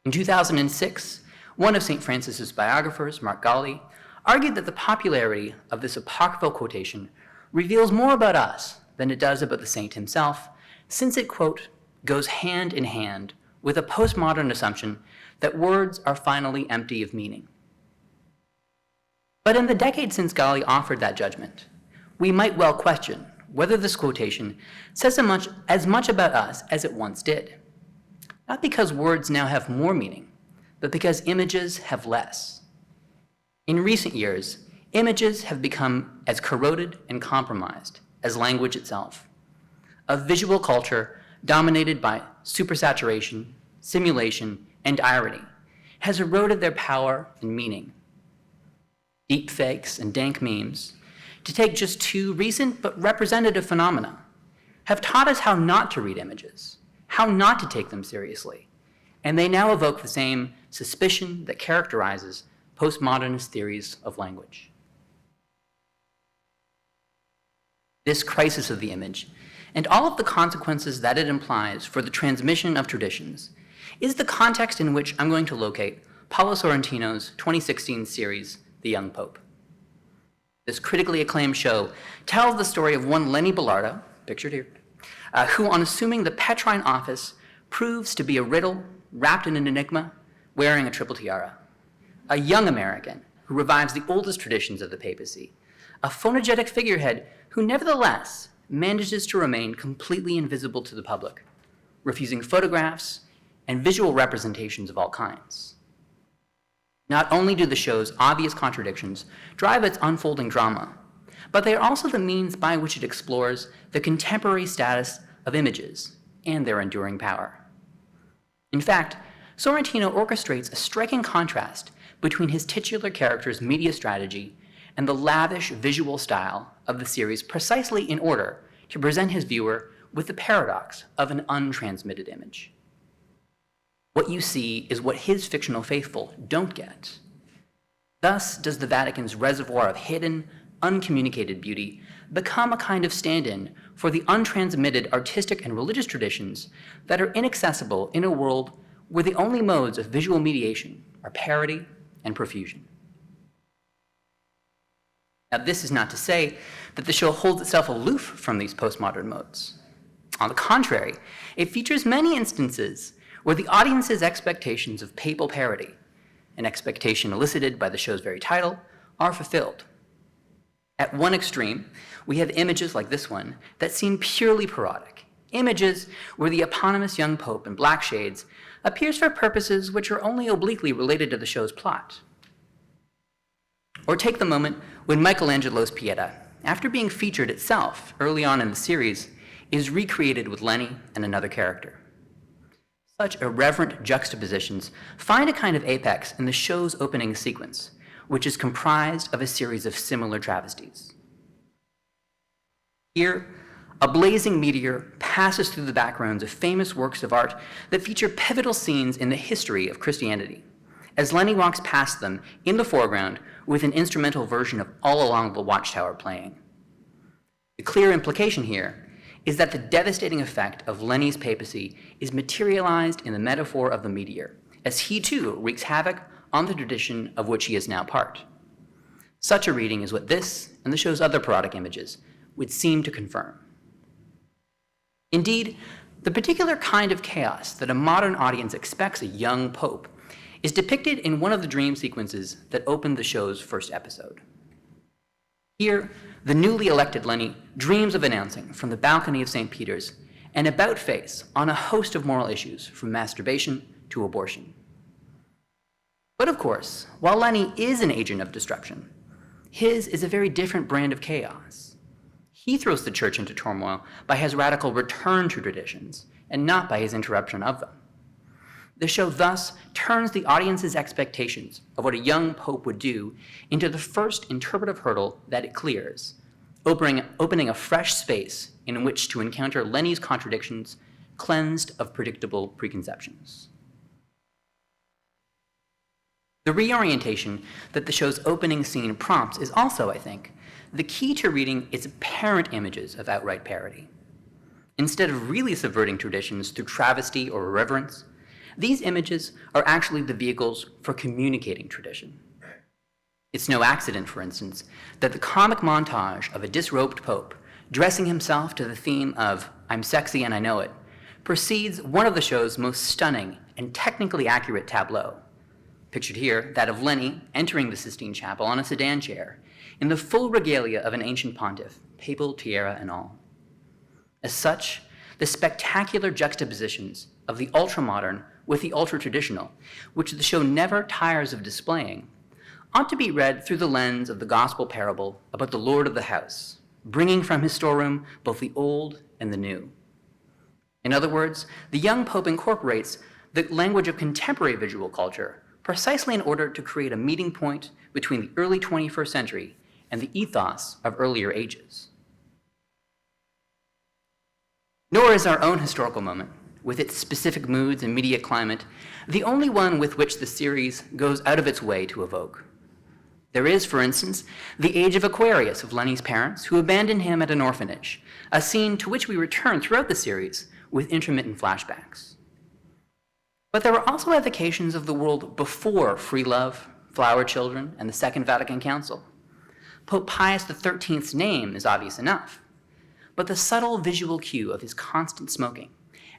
In 2006, one of St. Francis's biographers, Mark Galli, argued that the popularity of this apocryphal quotation reveals more about us than it does about the saint himself, since it, quote, goes hand in hand with a postmodern assumption that words are finally empty of meaning. But in the decade since Galli offered that judgment, we might well question whether this quotation says as much about us as it once did. Not because words now have more meaning, but because images have less. In recent years, images have become as corroded and compromised as language itself. A visual culture dominated by supersaturation, simulation, and irony has eroded their power and meaning. Deep fakes and dank memes, to take just two recent but representative phenomena, have taught us how not to read images, how not to take them seriously, and they now evoke the same suspicion that characterizes postmodernist theories of language. This crisis of the image, and all of the consequences that it implies for the transmission of traditions, is the context in which I'm going to locate Paulo Sorrentino's 2016 series, The Young Pope. This critically acclaimed show tells the story of one Lenny Belardo, pictured here, who, on assuming the Petrine office, proves to be a riddle wrapped in an enigma, wearing a triple tiara. A young American who revives the oldest traditions of the papacy, a phonegetic figurehead who nevertheless manages to remain completely invisible to the public, refusing photographs and visual representations of all kinds. Not only do the show's obvious contradictions drive its unfolding drama, but they are also the means by which it explores the contemporary status of images and their enduring power. In fact, Sorrentino orchestrates a striking contrast between his titular character's media strategy and the lavish visual style of the series precisely in order to present his viewer with the paradox of an untransmitted image. What you see is what his fictional faithful don't get. Thus does the Vatican's reservoir of hidden, uncommunicated beauty become a kind of stand-in for the untransmitted artistic and religious traditions that are inaccessible in a world where the only modes of visual mediation are parody and profusion. Now, this is not to say that the show holds itself aloof from these postmodern modes. On the contrary, it features many instances where the audience's expectations of papal parody, an expectation elicited by the show's very title, are fulfilled. At one extreme, we have images like this one that seem purely parodic, images where the eponymous young pope in black shades appears for purposes which are only obliquely related to the show's plot. Or take the moment when Michelangelo's Pieta, after being featured itself early on in the series, is recreated with Lenny and another character. Such irreverent juxtapositions find a kind of apex in the show's opening sequence, which is comprised of a series of similar travesties. Here, a blazing meteor passes through the backgrounds of famous works of art that feature pivotal scenes in the history of Christianity, as Lenny walks past them in the foreground with an instrumental version of All Along the Watchtower playing. The clear implication here is that the devastating effect of Lenny's papacy is materialized in the metaphor of the meteor, as he too wreaks havoc on the tradition of which he is now part. Such a reading is what this and the show's other parodic images would seem to confirm. Indeed, the particular kind of chaos that a modern audience expects a young pope is depicted in one of the dream sequences that opened the show's first episode. Here, the newly elected Lenny dreams of announcing from the balcony of St. Peter's an about-face on a host of moral issues, from masturbation to abortion. But of course, while Lenny is an agent of disruption, his is a very different brand of chaos. He throws the church into turmoil by his radical return to traditions, and not by his interruption of them. The show thus turns the audience's expectations of what a young pope would do into the first interpretive hurdle that it clears, opening a fresh space in which to encounter Lenny's contradictions, cleansed of predictable preconceptions. The reorientation that the show's opening scene prompts is also, I think, the key to reading its apparent images of outright parody. Instead of really subverting traditions through travesty or irreverence, these images are actually the vehicles for communicating tradition. It's no accident, for instance, that the comic montage of a disrobed pope dressing himself to the theme of "I'm sexy and I know it" precedes one of the show's most stunning and technically accurate tableaux. Pictured here, that of Lenny entering the Sistine Chapel on a sedan chair, in the full regalia of an ancient pontiff, papal tiara and all. As such, the spectacular juxtapositions of the ultra-modern with the ultra-traditional, which the show never tires of displaying, ought to be read through the lens of the gospel parable about the Lord of the house, bringing from his storeroom both the old and the new. In other words, the young pope incorporates the language of contemporary visual culture precisely in order to create a meeting point between the early 21st century and the ethos of earlier ages. Nor is our own historical moment, with its specific moods and media climate, the only one with which the series goes out of its way to evoke. There is, for instance, the age of Aquarius of Lenny's parents, who abandon him at an orphanage, a scene to which we return throughout the series with intermittent flashbacks. But there are also evocations of the world before free love, flower children, and the Second Vatican Council. Pope Pius XIII's name is obvious enough, but the subtle visual cue of his constant smoking,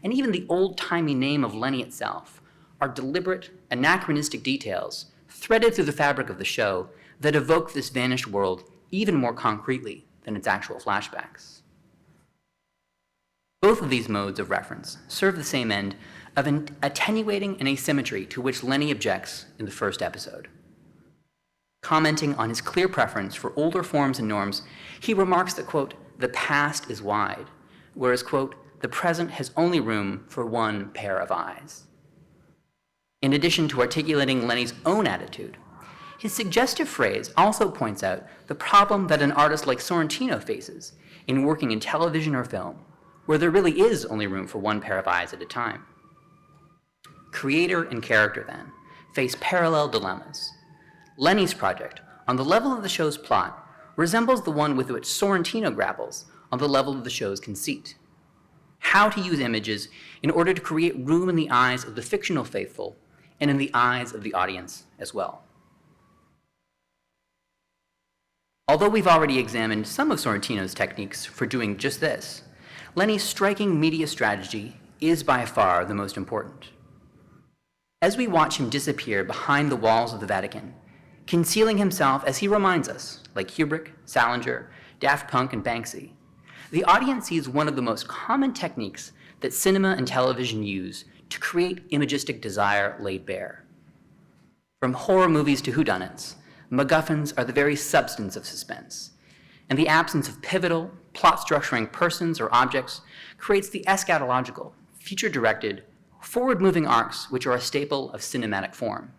and even the old-timey name of Lenny itself, are deliberate, anachronistic details threaded through the fabric of the show that evoke this vanished world even more concretely than its actual flashbacks. Both of these modes of reference serve the same end of attenuating an asymmetry to which Lenny objects in the first episode. Commenting on his clear preference for older forms and norms, he remarks that, quote, "the past is wide," whereas, quote, "the present has only room for one pair of eyes." In addition to articulating Lenny's own attitude, his suggestive phrase also points out the problem that an artist like Sorentino faces in working in television or film, where there really is only room for one pair of eyes at a time. Creator and character, then, face parallel dilemmas. Lenny's project, on the level of the show's plot, resembles the one with which Sorentino grapples on the level of the show's conceit. How to use images in order to create room in the eyes of the fictional faithful and in the eyes of the audience as well. Although we've already examined some of Sorrentino's techniques for doing just this, Lenny's striking media strategy is by far the most important. As we watch him disappear behind the walls of the Vatican, concealing himself as he reminds us, like Kubrick, Salinger, Daft Punk, and Banksy, the audience sees one of the most common techniques that cinema and television use to create imagistic desire laid bare. From horror movies to whodunits, MacGuffins are the very substance of suspense, and the absence of pivotal, plot-structuring persons or objects creates the eschatological, future-directed, forward-moving arcs which are a staple of cinematic form.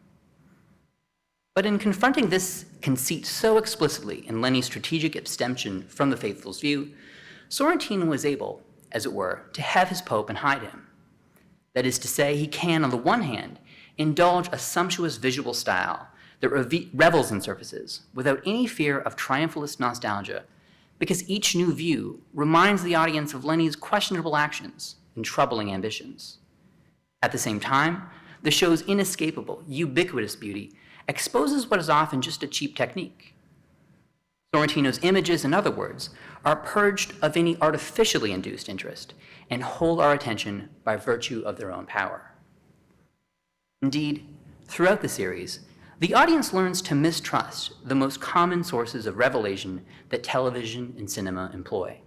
But in confronting this conceit so explicitly in Lenny's strategic abstention from the faithful's view, Sorrentino was able, as it were, to have his pope and hide him. That is to say, he can, on the one hand, indulge a sumptuous visual style that revels in surfaces without any fear of triumphalist nostalgia, because each new view reminds the audience of Lenny's questionable actions and troubling ambitions. At the same time, the show's inescapable, ubiquitous beauty exposes what is often just a cheap technique. Sorrentino's images, in other words, are purged of any artificially induced interest and hold our attention by virtue of their own power. Indeed, throughout the series, the audience learns to mistrust the most common sources of revelation that television and cinema employ.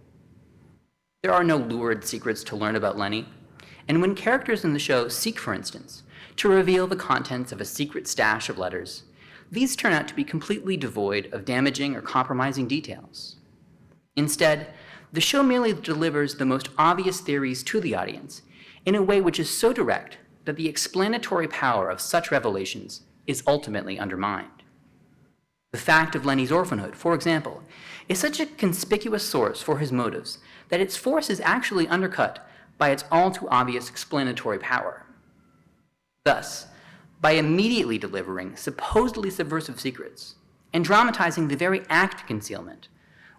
There are no lurid secrets to learn about Lenny, and when characters in the show seek, for instance, to reveal the contents of a secret stash of letters, these turn out to be completely devoid of damaging or compromising details. Instead, the show merely delivers the most obvious theories to the audience in a way which is so direct that the explanatory power of such revelations is ultimately undermined. The fact of Lenny's orphanhood, for example, is such a conspicuous source for his motives that its force is actually undercut by its all too obvious explanatory power. Thus, by immediately delivering supposedly subversive secrets and dramatizing the very act of concealment,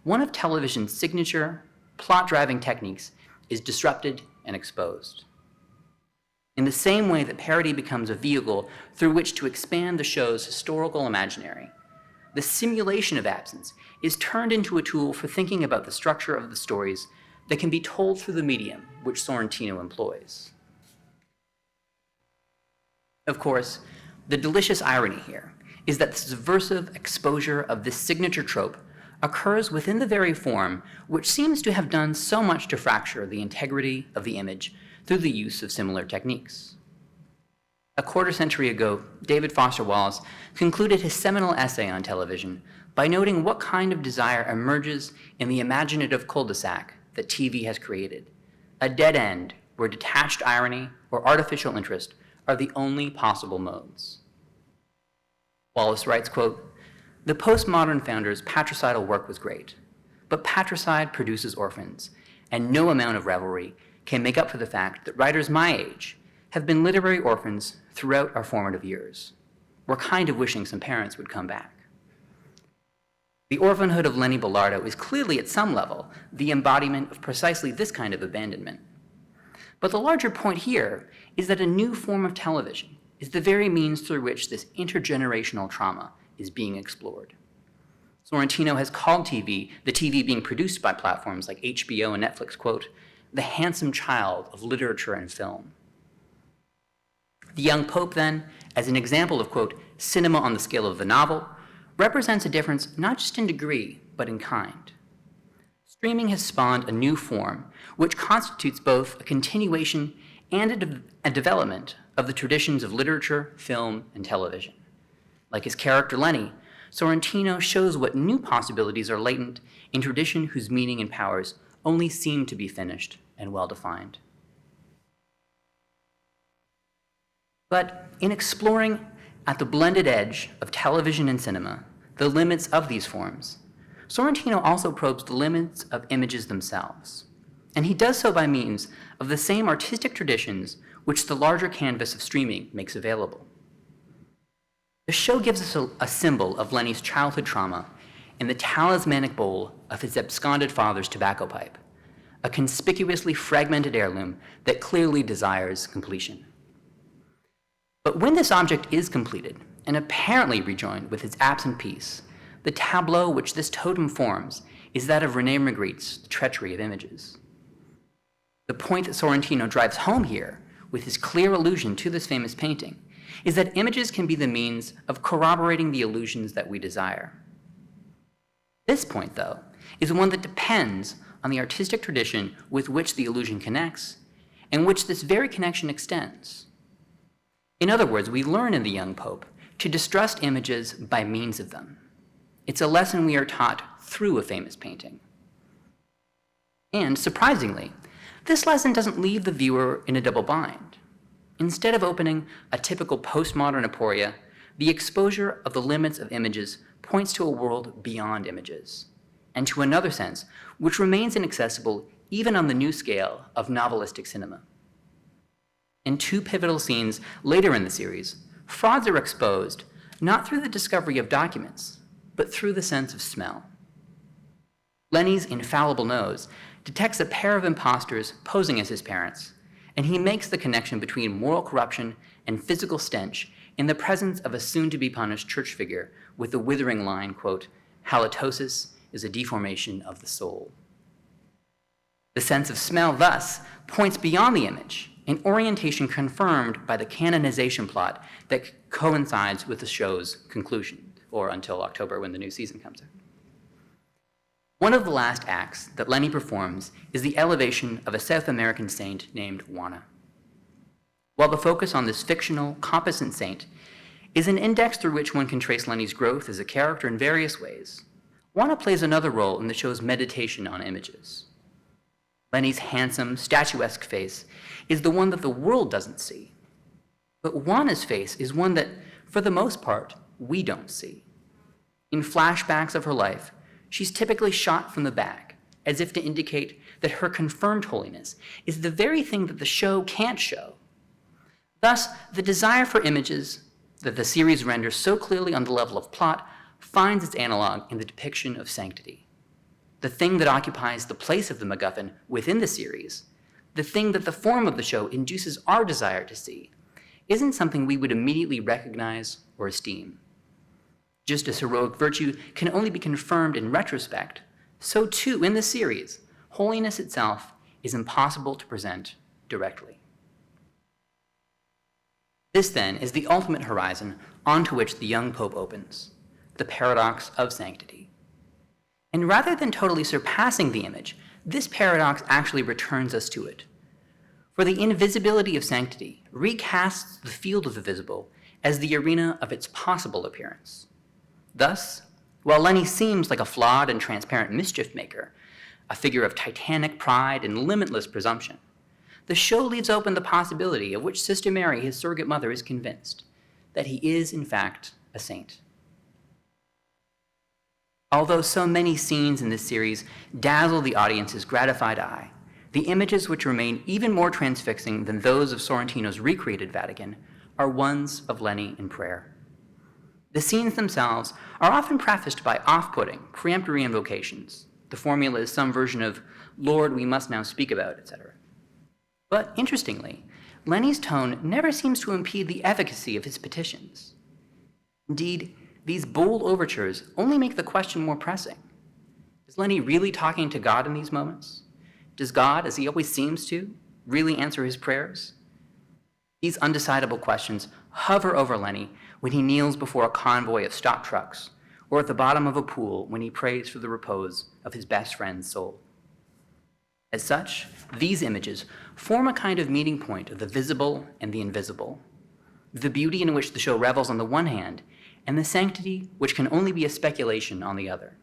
one of television's signature, plot-driving techniques is disrupted and exposed. In the same way that parody becomes a vehicle through which to expand the show's historical imaginary, the simulation of absence is turned into a tool for thinking about the structure of the stories that can be told through the medium which Sorrentino employs. Of course, the delicious irony here is that the subversive exposure of this signature trope occurs within the very form which seems to have done so much to fracture the integrity of the image through the use of similar techniques. A quarter century ago, David Foster Wallace concluded his seminal essay on television by noting what kind of desire emerges in the imaginative cul-de-sac that TV has created, a dead end where detached irony or artificial interest are the only possible modes. Wallace writes, quote, "The postmodern founder's patricidal work was great, but patricide produces orphans, and no amount of revelry can make up for the fact that writers my age have been literary orphans throughout our formative years. We're kind of wishing some parents would come back." The orphanhood of Lenny Belardo is clearly at some level the embodiment of precisely this kind of abandonment. But the larger point here is that a new form of television is the very means through which this intergenerational trauma is being explored. Sorrentino has called the TV being produced by platforms like HBO and Netflix, quote, "the handsome child of literature and film." The young pope, then, as an example of, quote, "cinema on the scale of the novel," represents a difference not just in degree, but in kind. Streaming has spawned a new form, which constitutes both a continuation and a development of the traditions of literature, film, and television. Like his character Lenny, Sorrentino shows what new possibilities are latent in tradition whose meaning and powers only seem to be finished and well-defined. But in exploring at the blended edge of television and cinema the limits of these forms, Sorrentino also probes the limits of images themselves. And he does so by means of the same artistic traditions which the larger canvas of streaming makes available. The show gives us a symbol of Lenny's childhood trauma in the talismanic bowl of his absconded father's tobacco pipe, a conspicuously fragmented heirloom that clearly desires completion. But when this object is completed and apparently rejoined with its absent piece, the tableau which this totem forms is that of René Magritte's The Treachery of Images. The point that Sorrentino drives home here with his clear allusion to this famous painting is that images can be the means of corroborating the illusions that we desire. This point, though, is one that depends on the artistic tradition with which the illusion connects and which this very connection extends. In other words, we learn in the young Pope to distrust images by means of them. It's a lesson we are taught through a famous painting. And, surprisingly, this lesson doesn't leave the viewer in a double bind. Instead of opening a typical postmodern aporia, the exposure of the limits of images points to a world beyond images, and to another sense, which remains inaccessible even on the new scale of novelistic cinema. In two pivotal scenes later in the series, frauds are exposed not through the discovery of documents, but through the sense of smell. Lenny's infallible nose detects a pair of impostors posing as his parents, and he makes the connection between moral corruption and physical stench in the presence of a soon-to-be-punished church figure with the withering line, quote, "Halitosis is a deformation of the soul." The sense of smell, thus, points beyond the image, an orientation confirmed by the canonization plot that coincides with the show's conclusion, or until October when the new season comes out. One of the last acts that Lenny performs is the elevation of a South American saint named Juana. While the focus on this fictional, competent saint is an index through which one can trace Lenny's growth as a character in various ways, Juana plays another role in the show's meditation on images. Lenny's handsome, statuesque face is the one that the world doesn't see. But Juana's face is one that, for the most part, we don't see. In flashbacks of her life, she's typically shot from the back, as if to indicate that her confirmed holiness is the very thing that the show can't show. Thus, the desire for images that the series renders so clearly on the level of plot finds its analog in the depiction of sanctity. The thing that occupies the place of the MacGuffin within the series, the thing that the form of the show induces our desire to see, isn't something we would immediately recognize or esteem. Just as heroic virtue can only be confirmed in retrospect, so too in the series, holiness itself is impossible to present directly. This, then, is the ultimate horizon onto which the young Pope opens, the paradox of sanctity. And rather than totally surpassing the image, this paradox actually returns us to it. For the invisibility of sanctity recasts the field of the visible as the arena of its possible appearance. Thus, while Lenny seems like a flawed and transparent mischief maker, a figure of titanic pride and limitless presumption, the show leaves open the possibility of which Sister Mary, his surrogate mother, is convinced, that he is, in fact, a saint. Although so many scenes in this series dazzle the audience's gratified eye, the images which remain even more transfixing than those of Sorrentino's recreated Vatican are ones of Lenny in prayer. The scenes themselves are often prefaced by off-putting, peremptory invocations. The formula is some version of, "Lord, we must now speak about," etc. But interestingly, Lenny's tone never seems to impede the efficacy of his petitions. Indeed, these bold overtures only make the question more pressing. Is Lenny really talking to God in these moments? Does God, as he always seems to, really answer his prayers? These undecidable questions hover over Lenny when he kneels before a convoy of stock trucks, or at the bottom of a pool when he prays for the repose of his best friend's soul. As such, these images form a kind of meeting point of the visible and the invisible, the beauty in which the show revels on the one hand, and the sanctity which can only be a speculation on the other.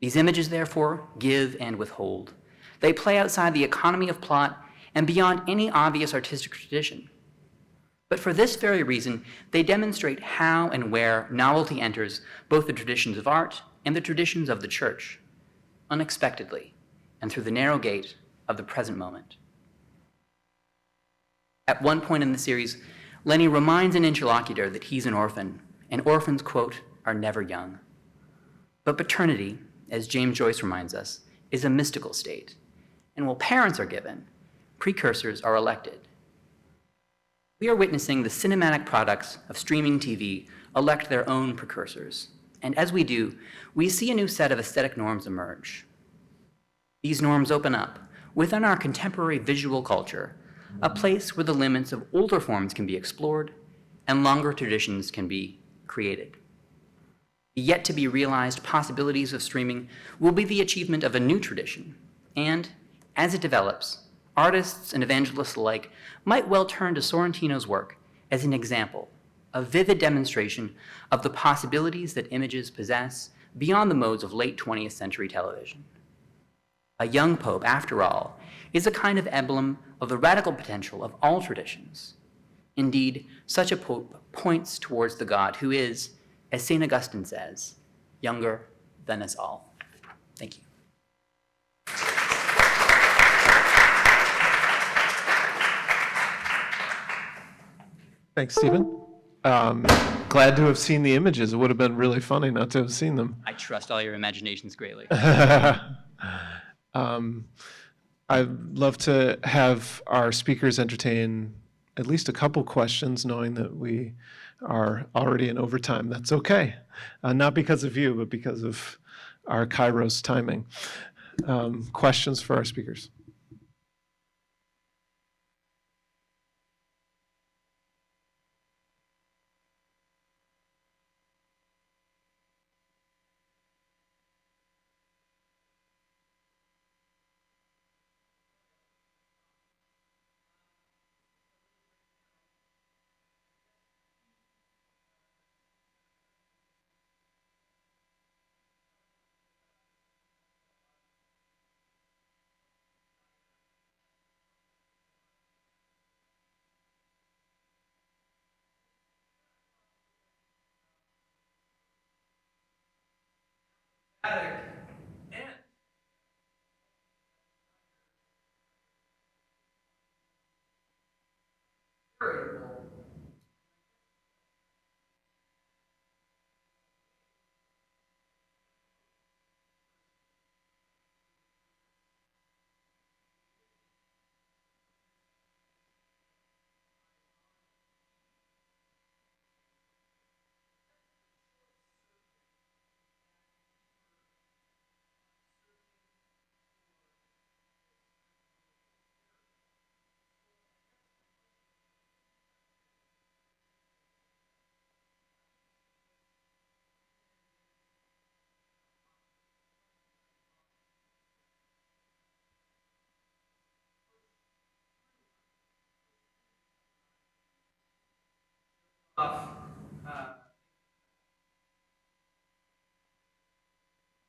These images, therefore, give and withhold. They play outside the economy of plot and beyond any obvious artistic tradition. But for this very reason, they demonstrate how and where novelty enters both the traditions of art and the traditions of the church, unexpectedly, and through the narrow gate of the present moment. At one point in the series, Lenny reminds an interlocutor that he's an orphan, and orphans, quote, "are never young." But paternity, as James Joyce reminds us, is a mystical state. And while parents are given, precursors are elected. We are witnessing the cinematic products of streaming TV elect their own precursors. And as we do, we see a new set of aesthetic norms emerge. These norms open up, within our contemporary visual culture, a place where the limits of older forms can be explored and longer traditions can be created. The yet to be realized possibilities of streaming will be the achievement of a new tradition. And as it develops, artists and evangelists alike might well turn to Sorrentino's work as an example, a vivid demonstration of the possibilities that images possess beyond the modes of late 20th century television. A young pope, after all, is a kind of emblem of the radical potential of all traditions. Indeed, such a pope points towards the God who is, as St. Augustine says, younger than us all. Thank you. Thanks, Stephen. Glad to have seen the images. It would have been really funny not to have seen them. I trust all your imaginations greatly. I'd love to have our speakers entertain at least a couple questions, knowing that we are already in overtime. That's okay. Not because of you, but because of our Kairos timing. Questions for our speakers?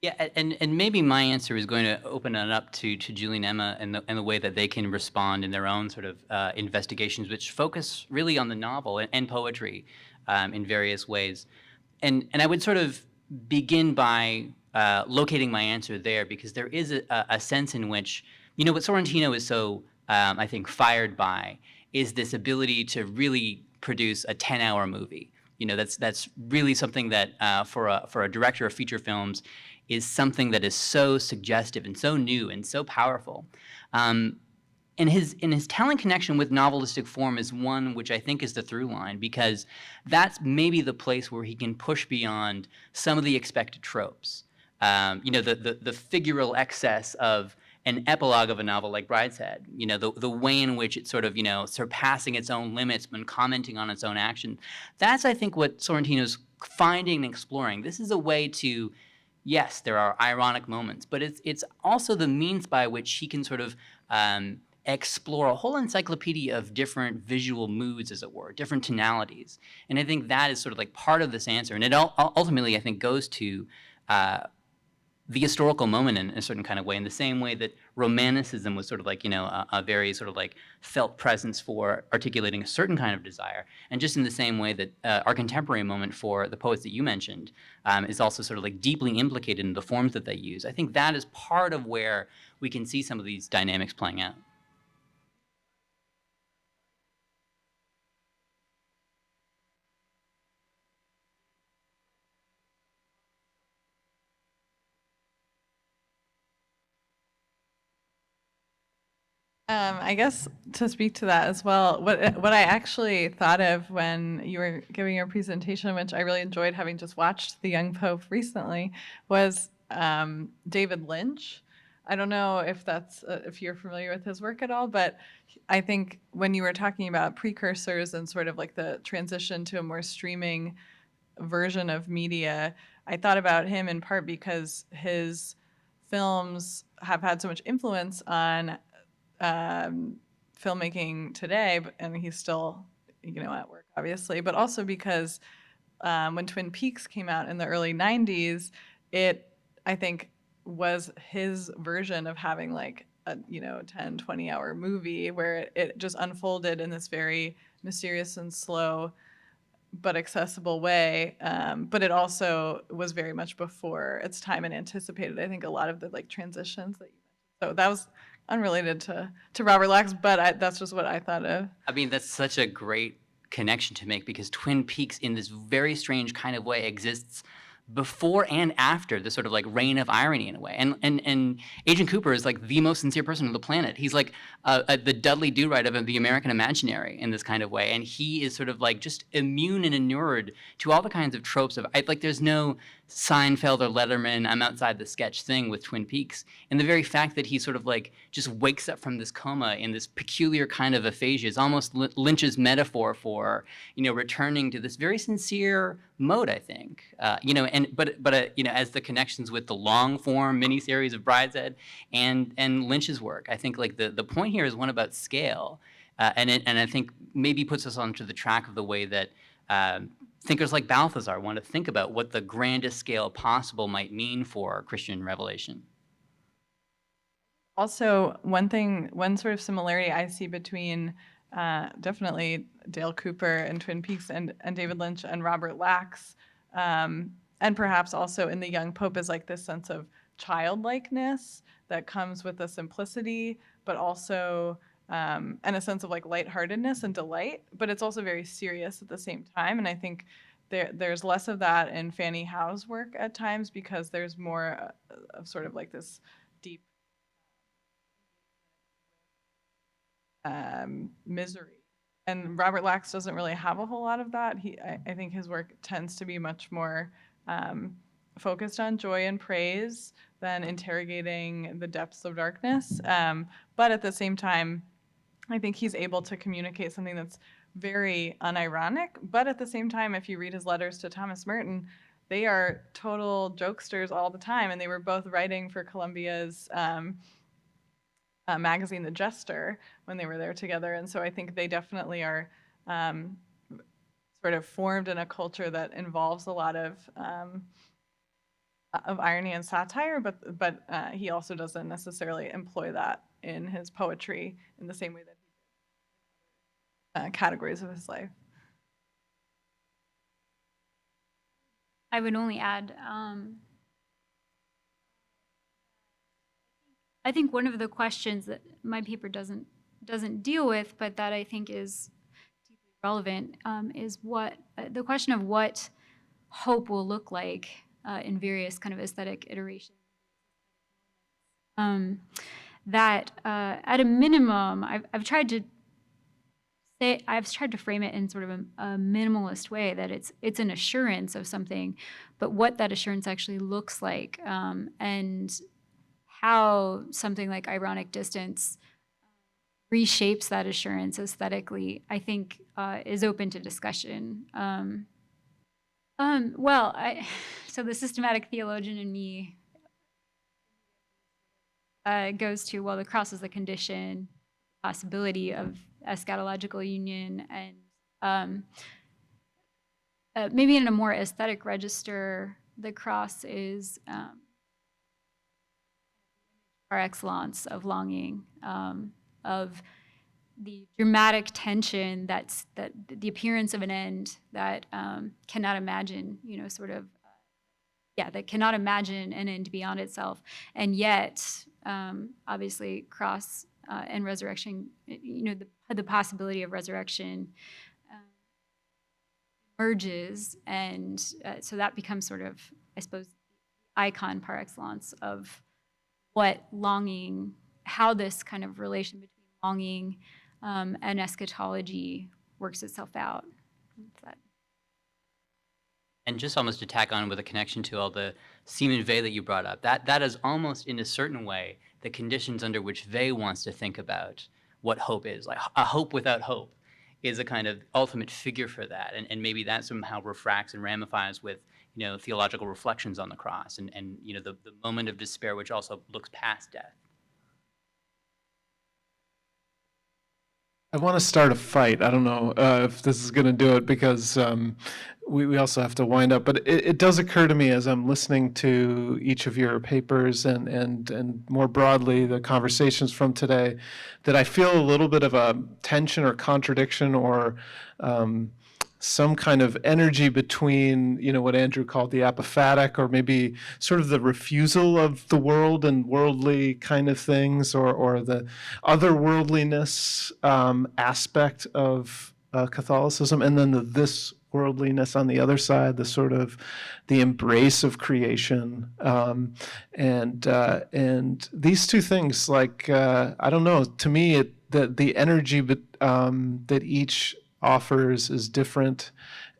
Yeah, and maybe my answer is going to open it up to Julie and Emma and the way that they can respond in their own sort of investigations, which focus really on the novel and poetry in various ways. And I would sort of begin by locating my answer there, because there is a sense in which, you know, what Sorrentino is so, I think, fired by is this ability to really produce a 10-hour movie. You know, that's really something that for a director of feature films is something that is so suggestive and so new and so powerful. And his telling connection with novelistic form is one which I think is the through line, because that's maybe the place where he can push beyond some of the expected tropes. You know, the figural excess of an epilogue of a novel like Brideshead, you know, the way in which it's sort of, you know, surpassing its own limits when commenting on its own action. That's, I think, what Sorrentino's finding and exploring. This is a way to, yes, there are ironic moments, but it's also the means by which he can sort of explore a whole encyclopedia of different visual moods, as it were, different tonalities. And I think that is sort of like part of this answer. And it ultimately, I think, goes to the historical moment in a certain kind of way, in the same way that Romanticism was sort of like, you know, a very sort of like felt presence for articulating a certain kind of desire. And just in the same way that our contemporary moment for the poets that you mentioned is also sort of like deeply implicated in the forms that they use. I think that is part of where we can see some of these dynamics playing out. I guess to speak to that as well, what I actually thought of when you were giving your presentation, which I really enjoyed having just watched The Young Pope recently, was David Lynch. I don't know if that's if you're familiar with his work at all, but I think when you were talking about precursors and sort of like the transition to a more streaming version of media, I thought about him in part because his films have had so much influence on filmmaking today, and he's still, at work, obviously, but also because when Twin Peaks came out in the early 90s, it, I think, was his version of having like a, 10, 20-hour movie where it just unfolded in this very mysterious and slow but accessible way. But it also was very much before its time and anticipated, I think, a lot of the like transitions that you mentioned. So that was unrelated to Robert Lax, but that's just what I thought of. I mean, that's such a great connection to make because Twin Peaks, in this very strange kind of way, exists before and after the sort of like reign of irony in a way. And Agent Cooper is like the most sincere person on the planet. He's like the Dudley Do-Right of the American imaginary in this kind of way. And he is sort of like just immune and inured to all the kinds of tropes of, like there's no Seinfeld or Letterman, I'm outside the sketch thing with Twin Peaks. And the very fact that he sort of like just wakes up from this coma in this peculiar kind of aphasia is almost Lynch's metaphor for, returning to this very sincere mode, I think. As the connections with the long form miniseries of Brideshead and Lynch's work, I think like the point here is one about scale. And I think maybe puts us onto the track of the way that thinkers like Balthasar want to think about what the grandest scale possible might mean for Christian revelation. Also, one sort of similarity I see between definitely Dale Cooper and Twin Peaks and David Lynch and Robert Lax, and perhaps also in The Young Pope, is like this sense of childlikeness that comes with the simplicity, but also and a sense of like lightheartedness and delight, but it's also very serious at the same time. And I think there's less of that in Fanny Howe's work at times because there's more of sort of like this deep misery. And Robert Lax doesn't really have a whole lot of that. I think his work tends to be much more focused on joy and praise than interrogating the depths of darkness. But at the same time, I think he's able to communicate something that's very unironic. But at the same time, if you read his letters to Thomas Merton, they are total jokesters all the time. And they were both writing for Columbia's magazine, The Jester, when they were there together. And so I think they definitely are sort of formed in a culture that involves a lot of irony and satire, but he also doesn't necessarily employ that in his poetry in the same way that he did categories of his life. I would only add, I think one of the questions that my paper doesn't deal with, but that I think is deeply relevant, is the question of what hope will look like in various kind of aesthetic iterations. That at a minimum, I've tried to frame it in sort of a minimalist way, that it's an assurance of something, but what that assurance actually looks like, and how something like ironic distance reshapes that assurance aesthetically, I think is open to discussion. So the systematic theologian in me goes to, well, the cross is the condition, possibility of eschatological union, and maybe in a more aesthetic register, the cross is par excellence of longing, of the dramatic tension that the appearance of an end that cannot imagine, that cannot imagine an end beyond itself, and yet obviously cross and resurrection, the possibility of resurrection emerges, and so that becomes sort of, I suppose, icon par excellence of what longing, how this kind of relation between longing and eschatology works itself out. And just almost to tack on with a connection to all the Simon Weil that you brought up, that is almost in a certain way the conditions under which Weil wants to think about what hope is. Like a hope without hope is a kind of ultimate figure for that. And maybe that somehow refracts and ramifies with, theological reflections on the cross and the moment of despair which also looks past death. I want to start a fight. I don't know if this is going to do it because we also have to wind up. But it does occur to me as I'm listening to each of your papers and more broadly the conversations from today that I feel a little bit of a tension or contradiction or some kind of energy between, what Andrew called the apophatic, or maybe sort of the refusal of the world and worldly kind of things, or the otherworldliness aspect of Catholicism, and then the this worldliness on the other side, the sort of the embrace of creation, and these two things, like I don't know, to me, the energy that each offers is different.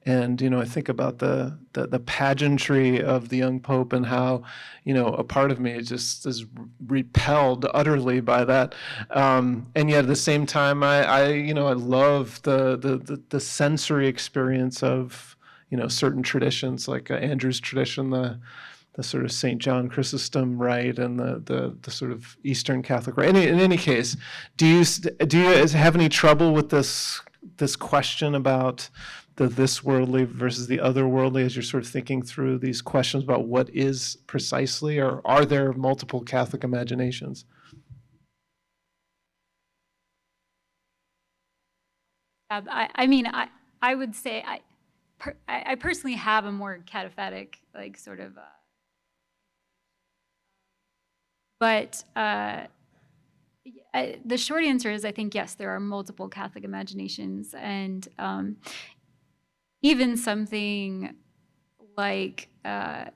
And I think about the pageantry of the young pope and how a part of me just is repelled utterly by that, and yet at the same time I love the sensory experience of certain traditions, like Andrew's tradition, the sort of St. John Chrysostom rite, and the sort of Eastern Catholic rite. In any case, do you have any trouble with this question about the this worldly versus the otherworldly, as you're sort of thinking through these questions about what is precisely, or are there multiple Catholic imaginations? I would say I personally have a more cataphatic, like, sort of, but the short answer is I think, yes, there are multiple Catholic imaginations, and even something like the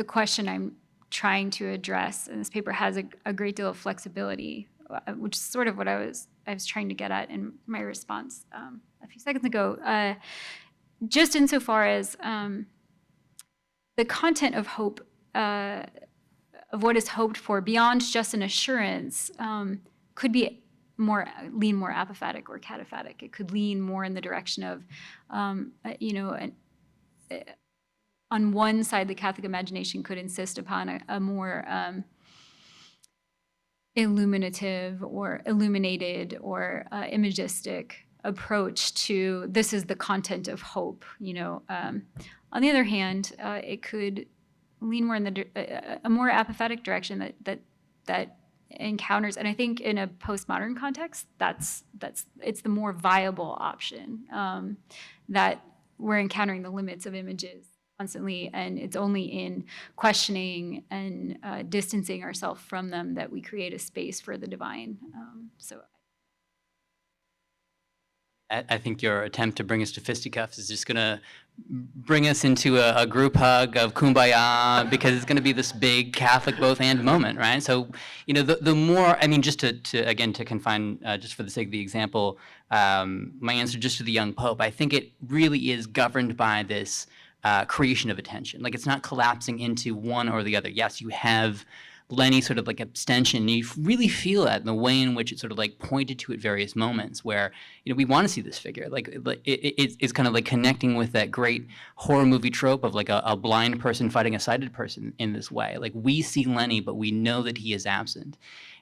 question I'm trying to address in this paper has a great deal of flexibility, which is sort of what I was trying to get at in my response a few seconds ago. Just insofar as the content of hope, of what is hoped for beyond just an assurance, could lean more apophatic or cataphatic. It could lean more in the direction of, on one side, the Catholic imagination could insist upon a more illuminative or illuminated or imagistic approach to this is the content of hope. On the other hand, it could lean more in a more apophatic direction that encounters, and I think in a postmodern context, it's the more viable option, that we're encountering the limits of images constantly, and it's only in questioning and distancing ourselves from them that we create a space for the divine. I think your attempt to bring us to fisticuffs is just going to bring us into a group hug of kumbaya, because it's going to be this big Catholic both and moment, right? So, the more, just to confine, just for the sake of the example, my answer just to the young pope, I think it really is governed by this creation of attention. Like, it's not collapsing into one or the other. Yes, you have Lenny sort of like abstention. You really feel that in the way in which it sort of like pointed to at various moments where, we want to see this figure. Like it's kind of like connecting with that great horror movie trope of like a blind person fighting a sighted person in this way. Like, we see Lenny, but we know that he is absent.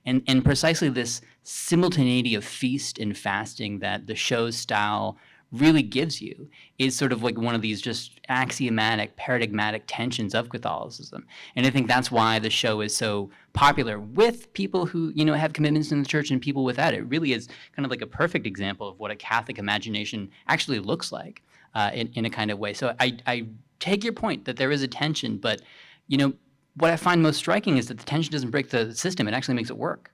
And precisely this simultaneity of feast and fasting that the show's style really gives you is sort of like one of these just axiomatic, paradigmatic tensions of Catholicism. And I think that's why the show is so popular with people who, have commitments in the church and people without. It really is kind of like a perfect example of what a Catholic imagination actually looks like in a kind of way. So I take your point that there is a tension, but, what I find most striking is that the tension doesn't break the system. It actually makes it work.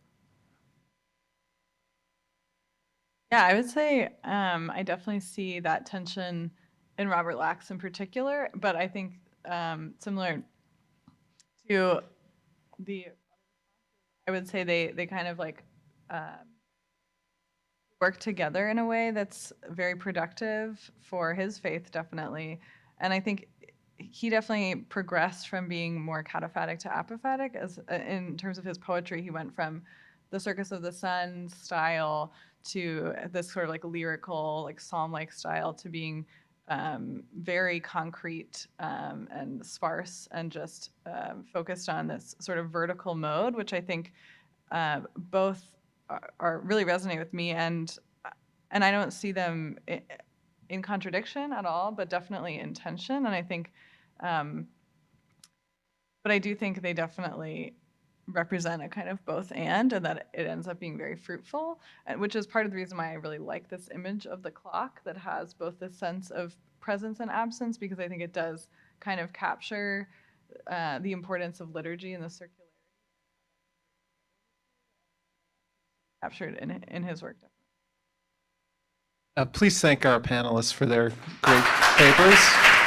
Yeah, I would say I definitely see that tension in Robert Lax in particular, but I think similar to I would say they kind of like work together in a way that's very productive for his faith, definitely. And I think he definitely progressed from being more cataphatic to apophatic. As in terms of his poetry, he went from the Circus of the Sun style to this sort of like lyrical, like psalm-like style, to being very concrete and sparse, and just focused on this sort of vertical mode, which I think both are really resonate with me, and I don't see them in contradiction at all, but definitely in tension. And I think, but I do think they definitely represent a kind of both and that it ends up being very fruitful, which is part of the reason why I really like this image of the clock that has both this sense of presence and absence, because I think it does kind of capture the importance of liturgy and the circularity captured in his work. Please thank our panelists for their great papers.